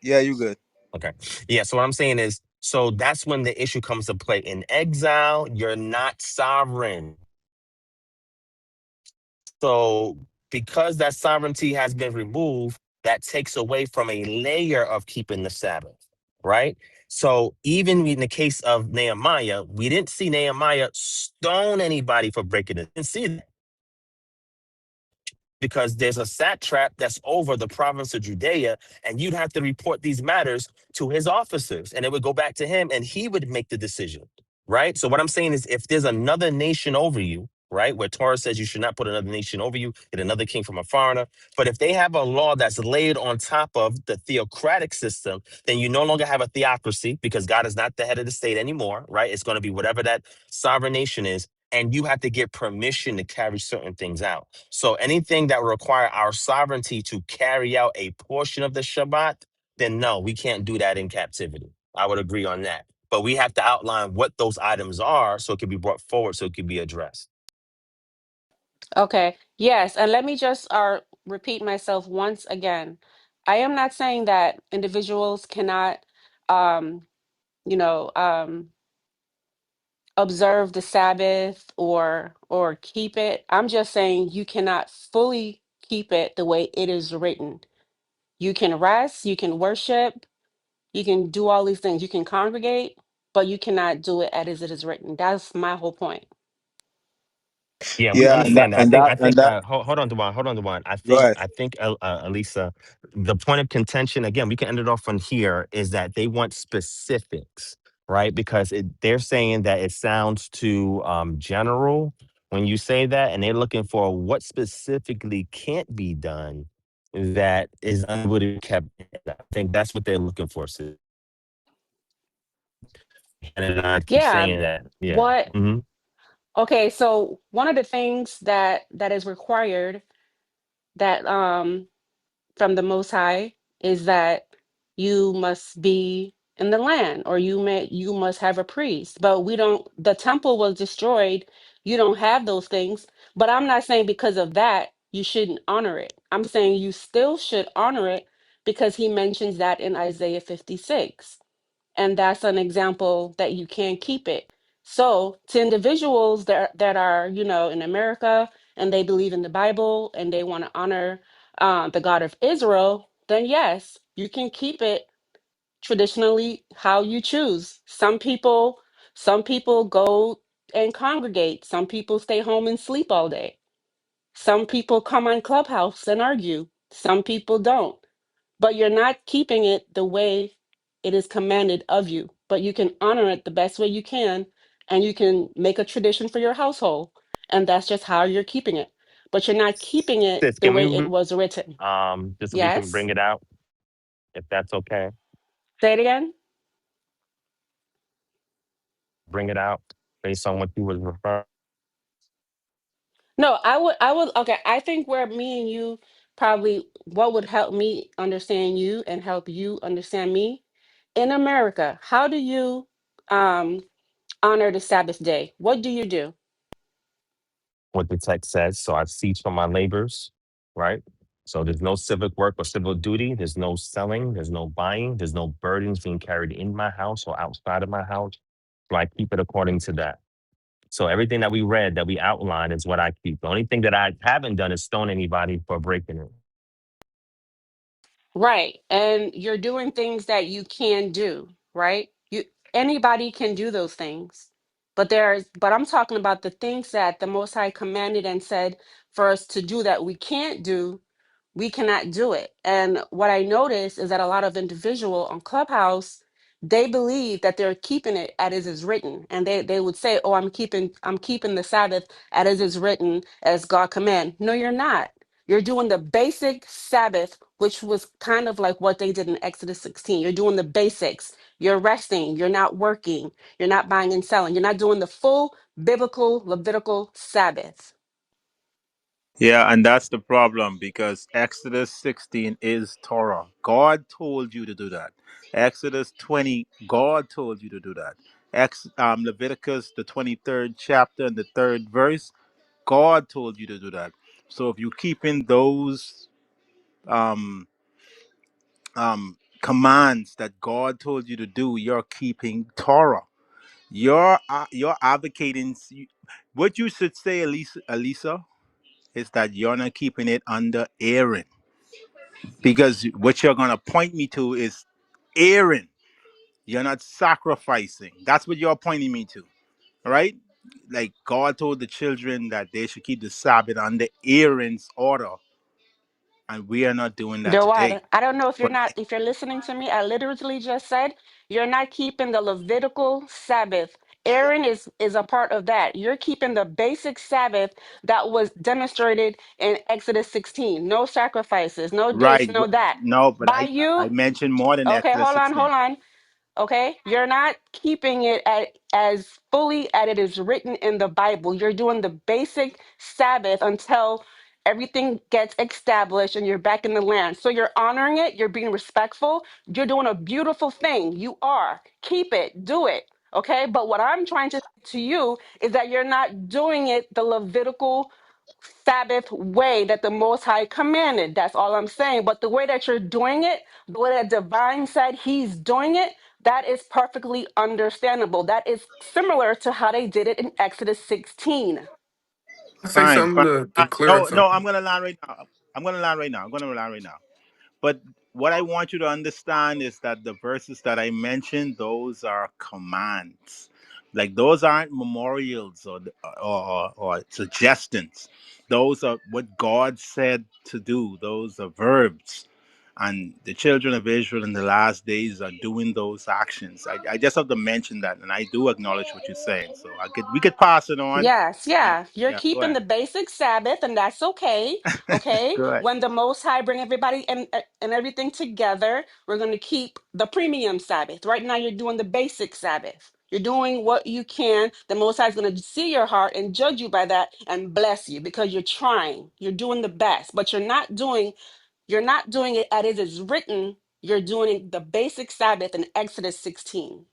Yeah, you good. Okay. Yeah. So what I'm saying is, so that's when the issue comes to play. In exile, you're not sovereign. So because that sovereignty has been removed, that takes away from a layer of keeping the Sabbath, right? So even in the case of Nehemiah, we didn't see Nehemiah stone anybody for breaking it. We didn't see that, because there's a satrap that's over the province of Judea, and you'd have to report these matters to his officers, and it would go back to him, and he would make the decision, right? So what I'm saying is, if there's another nation over you, right, where Torah says you should not put another nation over you, get another king from a foreigner, but if they have a law that's laid on top of the theocratic system, then you no longer have a theocracy, because God is not the head of the state anymore, right? It's going to be whatever that sovereign nation is, and you have to get permission to carry certain things out. So anything that will require our sovereignty to carry out a portion of the Shabbat, then no, we can't do that in captivity. I would agree on that. But we have to outline what those items are so it can be brought forward, so it can be addressed. Okay. Yes, and let me just repeat myself once again. I am not saying that individuals cannot um, you know, observe the Sabbath or keep it. I'm just saying you cannot fully keep it the way it is written. You can rest, you can worship, you can do all these things. You can congregate, but you cannot do it as it is written. That's my whole point. Yeah, we Yeah, understand that. I and think, that. hold on, Dewan, hold on, Dewan. Go ahead. I think, Elisa, the point of contention, again, we can end it off on here, is that they want specifics, right? Because they're saying that it sounds too general When you say that, and they're looking for what specifically can't be done that is unable to be kept, I think that's what they're looking for. Sis. And I keep Yeah. saying that. Yeah. What? Okay, so one of the things that is required that from the Most High is that you must be in the land, or you must have a priest. But we don't. The temple was destroyed. You don't have those things. But I'm not saying because of that you shouldn't honor it. I'm saying you still should honor it because he mentions that in Isaiah 56, and that's an example that you can keep it. So to individuals that are, in America, and they believe in the Bible and they want to honor the God of Israel, then yes, you can keep it traditionally how you choose. Some people go and congregate. Some people stay home and sleep all day. Some people come on Clubhouse and argue. Some people don't, but you're not keeping it the way it is commanded of you. But you can honor it the best way you can, and you can make a tradition for your household, and that's just how you're keeping it. But you're not keeping it Sis, the can way we it was written. just so we can Yes? bring it out, if that's okay? Say it again. Bring it out based on what you was referring. No, I would, okay, I think where me and you probably, what would help me understand you and help you understand me in America, how do you um honor the Sabbath day? What do you do? What the text says. So I cease from my labors, right? So there's no civic work or civil duty. There's no selling. There's no buying. There's no burdens being carried in my house or outside of my house. So I keep it according to that. So everything that we read, that we outlined, is what I keep. The only thing that I haven't done is stone anybody for breaking it. Right. And you're doing things that you can do, right? Anybody can do those things. But I'm talking about the things that the Most High commanded and said for us to do that we can't do, we cannot do it. And what I notice is that a lot of individual on Clubhouse, they believe that they're keeping it as it is written. And they would say, oh, I'm keeping the Sabbath as it is written, as God command. No, you're not. You're doing the basic Sabbath, which was kind of like what they did in Exodus 16. You're doing the basics. You're resting. You're not working. You're not buying and selling. You're not doing the full biblical Levitical Sabbath. Yeah, and that's the problem because Exodus 16 is Torah. God told you to do that. Exodus 20, God told you to do that. Leviticus, the 23rd chapter and the third verse, God told you to do that. So if you keep in those um, commands that God told you to do, you're keeping Torah. You're advocating. What you should say, Elisa, is that you're not keeping it under Aaron, because what you're gonna point me to is Aaron. You're not sacrificing. That's what you're pointing me to, right? Like God told the children that they should keep the Sabbath under Aaron's order, and we are not doing that The today. water. I don't know But if you're listening to me. I literally just said you're not keeping the Levitical Sabbath. Aaron is a part of that. You're keeping the basic Sabbath that was demonstrated in Exodus 16. No sacrifices, no this, right, no that. no, but By I you, mentioned more than okay, Exodus hold on, 16. hold on. Okay, you're not keeping it as fully as it is written in the Bible. You're doing the basic Sabbath until everything gets established and you're back in the land. So you're honoring it, you're being respectful, you're doing a beautiful thing. You are. Keep it, do it. Okay, but what I'm trying to say to you is that you're not doing it the Levitical Sabbath way that the Most High commanded. That's all I'm saying. But the way that you're doing it, the way that Divine said He's doing it, that is perfectly understandable. That is similar to how they did it in Exodus 16. I say Fine, something fine. to No, clarify. no, I'm gonna land right now. I'm gonna land right now. I'm gonna land right now. But what I want you to understand is that the verses that I mentioned, those are commands. Like those aren't memorials or suggestions. Those are what God said to do. Those are verbs. And the children of Israel in the last days are doing those actions. I just have to mention that, and I do acknowledge what you're saying. So we could pass it on. Yes, yeah. You're Yeah, go keeping ahead. the basic Sabbath, and that's okay. Okay. Go ahead. When the Most High bring everybody and everything together, we're going to keep the premium Sabbath. Right now, you're doing the basic Sabbath. You're doing what you can. The Most High is going to see your heart and judge you by that and bless you because you're trying. You're doing the best, but you're not doing it as it is written. You're doing the basic Sabbath in Exodus 16.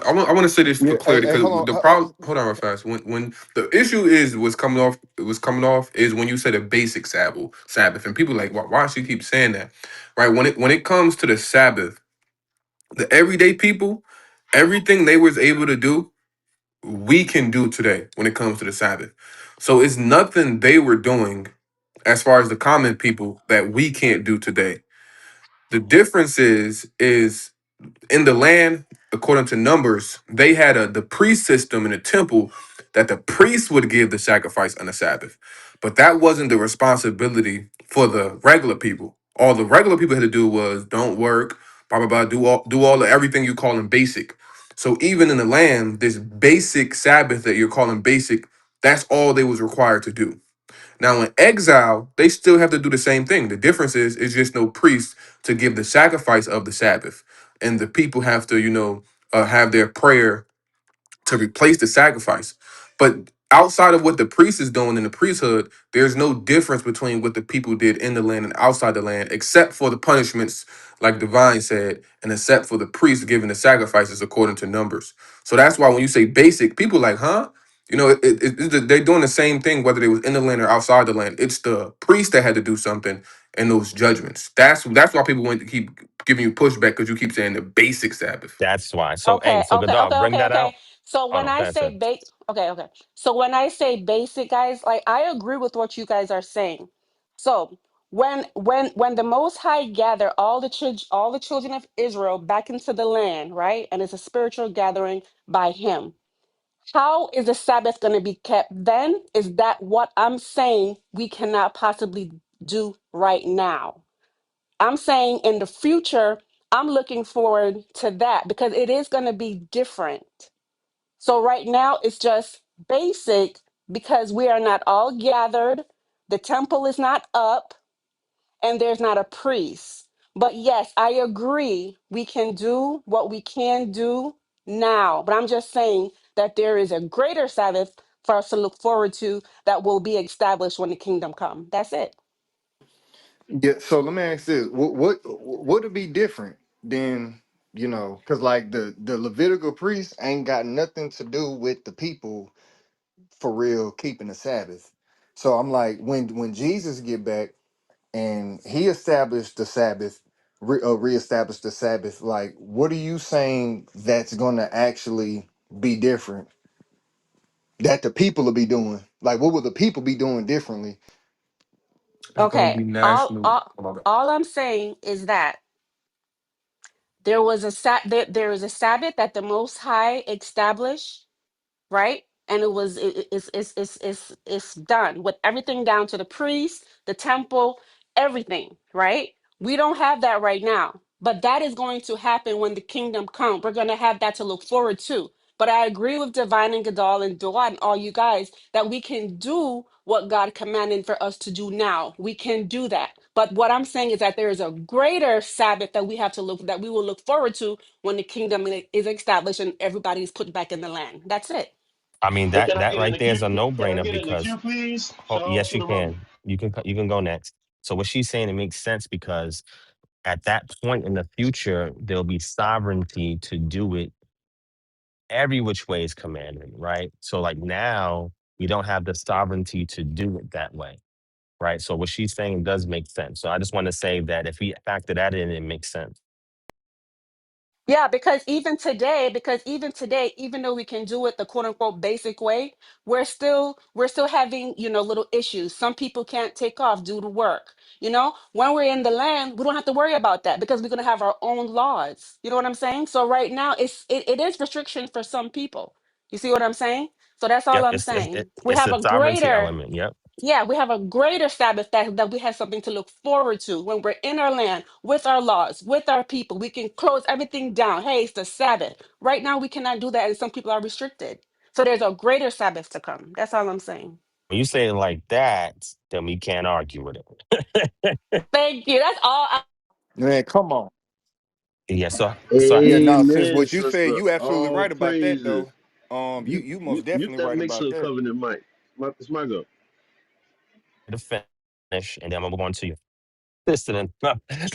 I want to say this for Yeah. clarity Hey, because hold the on. problem. Hold on, real fast. When the issue is was coming off, it was coming off is when you said a basic Sabbath, and people like why she keep saying that, right? When it comes to the Sabbath, the everyday people, everything they was able to do, we can do today when it comes to the Sabbath. So it's nothing they were doing as far as the common people that we can't do today. The difference is in the land, according to Numbers, they had the priest system in the temple that the priest would give the sacrifice on the Sabbath. But that wasn't the responsibility for the regular people. All the regular people had to do was don't work, blah blah blah, do all the everything you call them basic. So even in the land, this basic Sabbath that you're calling basic, that's all they was required to do. Now, in exile, they still have to do the same thing. The difference is, it's just no priest to give the sacrifice of the Sabbath, and the people have to, have their prayer to replace the sacrifice. But outside of what the priest is doing in the priesthood, there's no difference between what the people did in the land and outside the land, except for the punishments, like Divine said, and except for the priest giving the sacrifices according to Numbers. So that's why when you say basic, people like, huh? They're doing the same thing whether they was in the land or outside the land. It's the priest that had to do something in those judgments. That's why people want to keep giving you pushback because you keep saying the basic Sabbath. That's why. So, hey, Okay, so okay, Gadar, okay, bring okay, that okay. out. So Hold when on, I say Pastor. okay, okay. So when I say basic, guys, like I agree with what you guys are saying. So when the Most High gather all the children of Israel back into the land, right? And it's a spiritual gathering by Him. How is the Sabbath going to be kept then? Is that what I'm saying we cannot possibly do right now? I'm saying in the future, I'm looking forward to that because it is going to be different. So right now it's just basic because we are not all gathered. The temple is not up and there's not a priest. But yes, I agree. We can do what we can do now. But I'm just saying that there is a greater Sabbath for us to look forward to that will be established when the kingdom come. That's it. Yeah. So let me ask this: what would be different than Because like the Levitical priest ain't got nothing to do with the people for real keeping the Sabbath. So I'm like, when Jesus get back and he established the Sabbath, reestablished the Sabbath, like what are you saying that's gonna actually be different that the people will be doing? Like what will the people be doing differently? It's gonna Okay. be national. Oh my God. All I'm saying is that there is a Sabbath that the Most High established, right? And it's done with everything down to the priest, the temple, everything, right? We don't have that right now, but that is going to happen when the kingdom comes. We're going to have that to look forward to. But I agree with Divine and Gadal and Dua and all you guys that we can do what God commanded for us to do now. We can do that. But what I'm saying is that there is a greater Sabbath that we will look forward to when the kingdom is established and everybody is put back in the land. That's it. I mean, Hey, that that right there is a no can I brainer get in the because queue, please? oh, Shalom yes, to you the room. can. You can go next. So what she's saying, it makes sense because at that point in the future, there'll be sovereignty to do it every which way is commanded, right? So like now we don't have the sovereignty to do it that way, right? So what she's saying does make sense. So I just want to say that if we factor that in, it makes sense. Yeah, because even today, even though we can do it the quote unquote basic way, we're still having, little issues. Some people can't take off due to work. When we're in the land, we don't have to worry about that because we're gonna have our own laws. You know what I'm saying? So right now it is restriction for some people. You see what I'm saying? So that's all Yep, I'm it's it's saying. it- We it's have the a sovereignty greater element. Yep. Yeah, we have a greater Sabbath that we have something to look forward to when we're in our land with our laws, with our people. We can close everything down. Hey, it's the Sabbath. Right now, we cannot do that, and some people are restricted. So there's a greater Sabbath to come. That's all I'm saying. When you say it like that, then we can't argue with it. Thank you. That's all. Man, come on. Yeah, so Yeah, nah, sis, Amen, what you said, sister. you absolutely All right about that praises. though. You most Mute definitely that right mixer about that. covenant mic. It's my go. to finish, and then I'm gonna move on to you. Listen,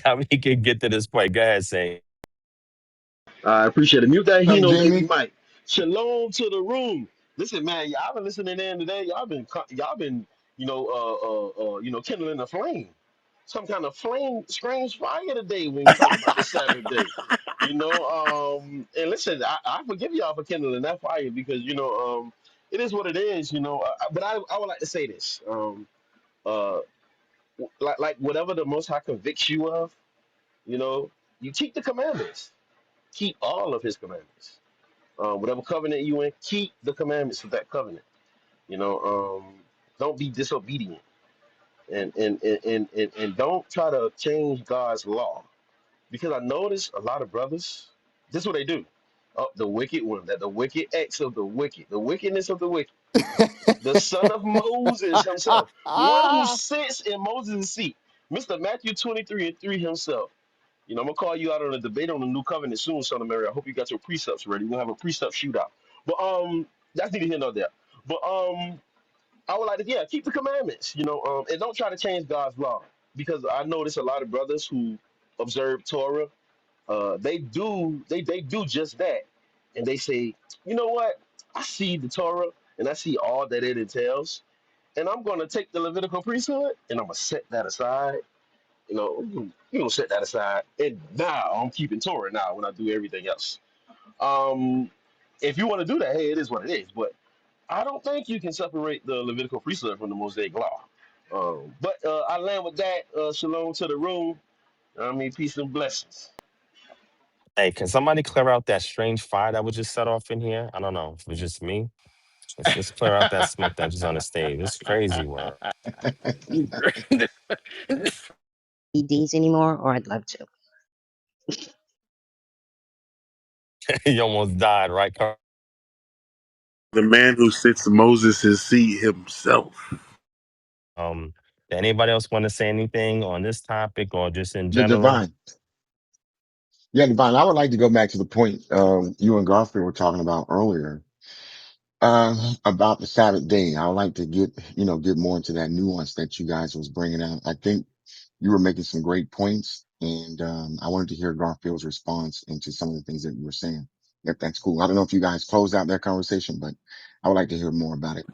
how we can get to this point. Go ahead, say. I appreciate it. Mute that Up, Hino baby Jimmy? mic. Shalom to the room. Listen, man, y'all been listening in today. Y'all been, kindling a flame. Some kind of flame, strange fire today when we talk about this Sabbath day. And listen, I forgive y'all for kindling that fire because it is what it is. But I would like to say this. Uh, like whatever the Most High convicts you of, you know, you keep the commandments. Keep all of His commandments. Whatever covenant you in, keep the commandments of that covenant. You know, don't be disobedient, and don't try to change God's law. Because I notice a lot of brothers, this is what they do. Oh, the wicked one, that the wicked acts of the wicked, the wickedness of the wicked, the son of Moses himself, one who sits in Moses' seat, Mr. Matthew 23:3 himself. I'm gonna call you out on a debate on the new covenant soon, son of Mary. I hope you got your precepts ready. We'll have a precept shootout. But that's neither here nor there. But I would like to, keep the commandments, and don't try to change God's law. Because I notice a lot of brothers who observe Torah, they do just that. And they say, you know what? I see the Torah and I see all that it entails. And I'm gonna take the Levitical priesthood and I'm gonna set that aside. You know, set that aside. And now I'm keeping Torah now when I do everything else. Um, if you want to do that, hey, it is what it is. But I don't think you can separate the Levitical priesthood from the Mosaic law. But I land with that. Shalom to the room. I mean, peace and blessings. Hey, can somebody clear out that strange fire that was just set off in here? I don't know if it was just me. Let's clear out that smoke that was on the stage. It's crazy work. EDs anymore, or I'd love to. You almost died, right, Carl? The man who sits in Moses' seat himself. Did anybody else want to say anything on this topic or just in The general? divine. Yeah, divine. I would like to go back to the point, you and Garfield were talking about earlier, about the Sabbath day. I would like to get more into that nuance that you guys was bringing out. I think you were making some great points and, I wanted to hear Garfield's response into some of the things that you were saying. If that's cool. I don't know if you guys closed out that conversation, but I would like to hear more about it.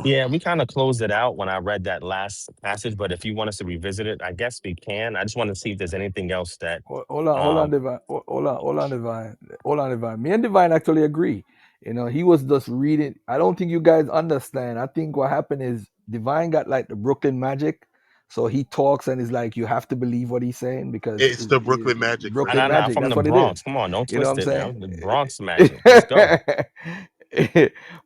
Yeah, we kind of closed it out when I read that last passage, but if you want us to revisit it, I guess we can. I just want to see if there's anything else that Hold on, um Divine. Hold on, Divine. Hold on, Divine. Me and Divine actually agree. He was just reading. I don't think you guys understand. I think what happened is Divine got like the Brooklyn Magic, so he talks and is like, you have to believe what he's saying because It's the Brooklyn Magic for and Brooklyn I'm sure. not Magic. from That's the what it is. Bronx. Come on, don't You know what twist I'm it saying? now. The Bronx magic. Let's go.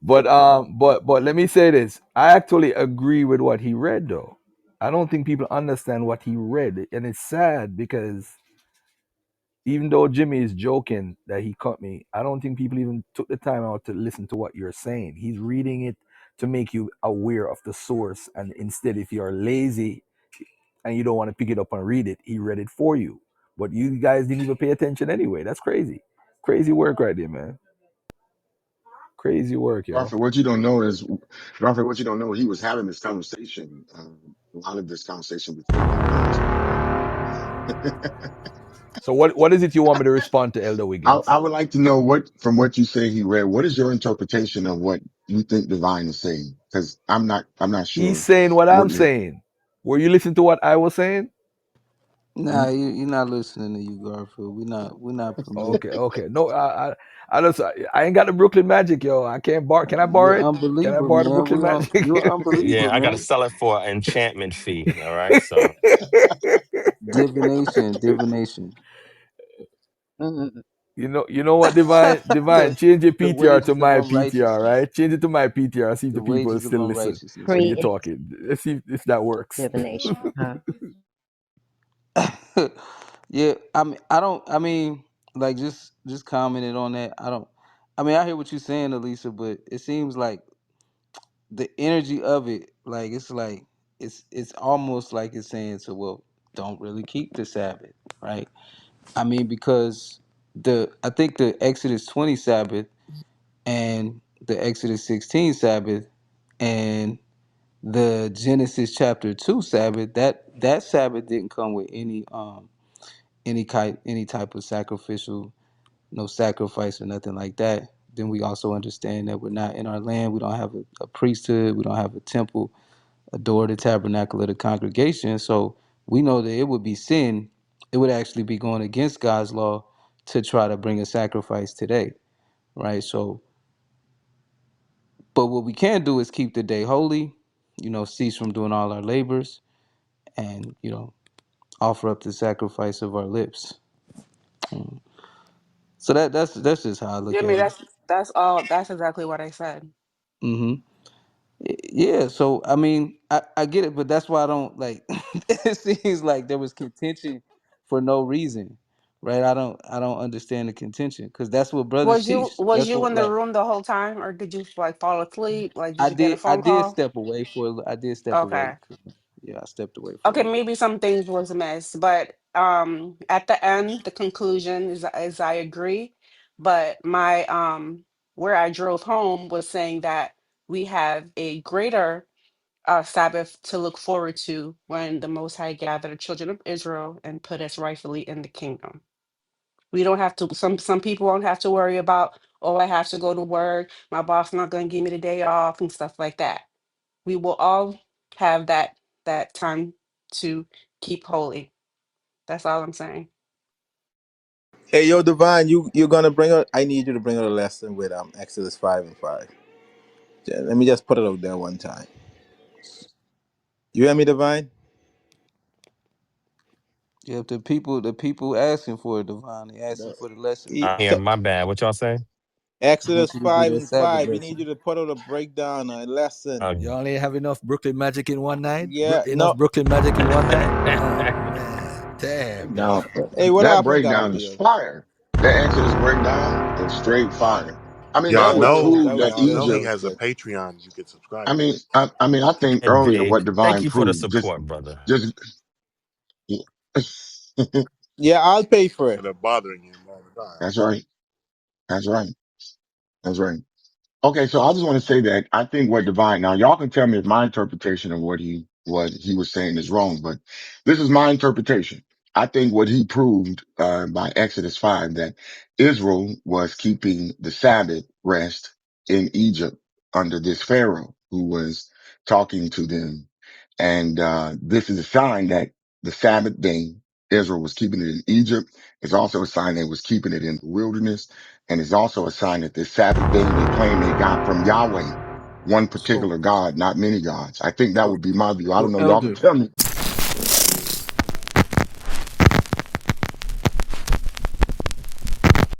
But let me say this. I actually agree with what he read though. I don't think people understand what he read, and it's sad because even though Jimmy is joking that he cut me, I don't think people even took the time out to listen to what you're saying. He's reading it to make you aware of the source, and instead, if you're lazy and you don't want to pick it up and read it, he read it for you. But you guys didn't even pay attention anyway. That's crazy. Crazy work right there, man. Crazy work, yo. Garfield, what you don't know is, Garfield, what you don't know, he was having this conversation, a lot of this conversation before you got into it. So what is it you want me to respond to, Elder I Wiggins? would like to know from what you say he read, what is your interpretation of what you think divine is saying? Cause I'm not He's sure saying what what I'm you're, saying. Were you listening to what I was saying? Nah, you're not listening to you, Garfield. We're not Okay, permitted. okay. No, I ain't got the Brooklyn Magic, yo. I can't bar. Can I borrow You're it? an Can I unbeliever, borrow the man. Brooklyn You're Magic? an unbeliever, Yeah, I gotta man. sell it for an enchantment fee. All right. So Divination, divination. You know what, divine. Change your The PTR to wages of my PTR, unrighteousness. right? Change it to my PTR. See if The the people wages of still listen unrighteousness, when you're man. talking. Let's see if that works. Pre-divination. Huh? Yeah, I mean, I don't. I mean, like just commenting on that. I don't. I mean, I hear what you're saying, Elisa, but it seems like the energy of it, like it's almost like it's saying, so well, don't really keep the Sabbath, right? I mean, because I think the Exodus 20 Sabbath and the Exodus 16 Sabbath and the Genesis chapter 2 Sabbath, that Sabbath didn't come with any type of sacrificial, no sacrifice or nothing like that. Then we also understand that we're not in our land. We don't have a priesthood. We don't have a temple, a door, the tabernacle of the congregation. So we know that it would be sin. It would actually be going against God's law to try to bring a sacrifice today, right? So, but what we can do is keep the day holy, cease from doing all our labors, and offer up the sacrifice of our lips. Mm. So that's just how I Yeah, look I mean at it. that's all. That's exactly what I said. Hmm. Yeah, so I mean, I get it, but that's why I don't like. It seems like there was contention for no reason, right? I don't understand the contention because that's what brothers teach. Was That's you what in the like room the whole time, or did you like fall asleep? Like, did you get a I phone did call? step away I did step away. Okay. Yeah, I stepped away for a Okay, little bit. maybe some things was missed, but at the end, the conclusion is I agree, but my where I drove home was saying that we have a greater Sabbath to look forward to when the Most High gathered the children of Israel and put us rightfully in the kingdom. We don't have to. Some people won't have to worry about, oh, I have to go to work. My boss not going to give me the day off and stuff like that. We will all have that time to keep holy. That's all I'm saying. Hey, yo, Divine, you're gonna bring out. I need you to bring out a lesson with Exodus 5:5. Yeah, let me just put it out there one time. You hear me, Divine? Yeah, if the people asking for it, Divine, they asking No. for the lesson, E- man. Yeah, my bad. What y'all say? I want Exodus you to do 5 that and Sabbath 5. We lesson. need you to put out a breakdown, a lesson. Uh, You only have enough Brooklyn Magic in one night? Yeah, Enough no. Brooklyn Magic in one night? Oh man, damn yo. Now, Hey, what that happened, breakdown is Garfield? fire. That Exodus breakdown is straight fire. I mean, Yeah, that Y'all that was would good. know, prove That was that y'all good. know That he Egypt. was has a good. Patreon you can I subscribe to. mean, I mean, I think earlier Hey, what thank Divine you for the proved, support, brother. just, Yeah, I'll pay for it. That are bothering him all the time. that's right. That's right. That's right. Okay, so I just want to say that I think what divine now y'all can tell me if my interpretation of what he was saying is wrong, but this is my interpretation. I think what he proved by Exodus 5 that Israel was keeping the Sabbath rest in Egypt under this Pharaoh who was talking to them. And this is a sign that the Sabbath day Israel was keeping it in Egypt. It's also a sign they was keeping it in the wilderness, and it's also a sign that this Sabbath day they claim they got from Yahweh, one So, particular God, not many gods. I think that so, would be my view. I don't so know. Y'all can elder, tell me.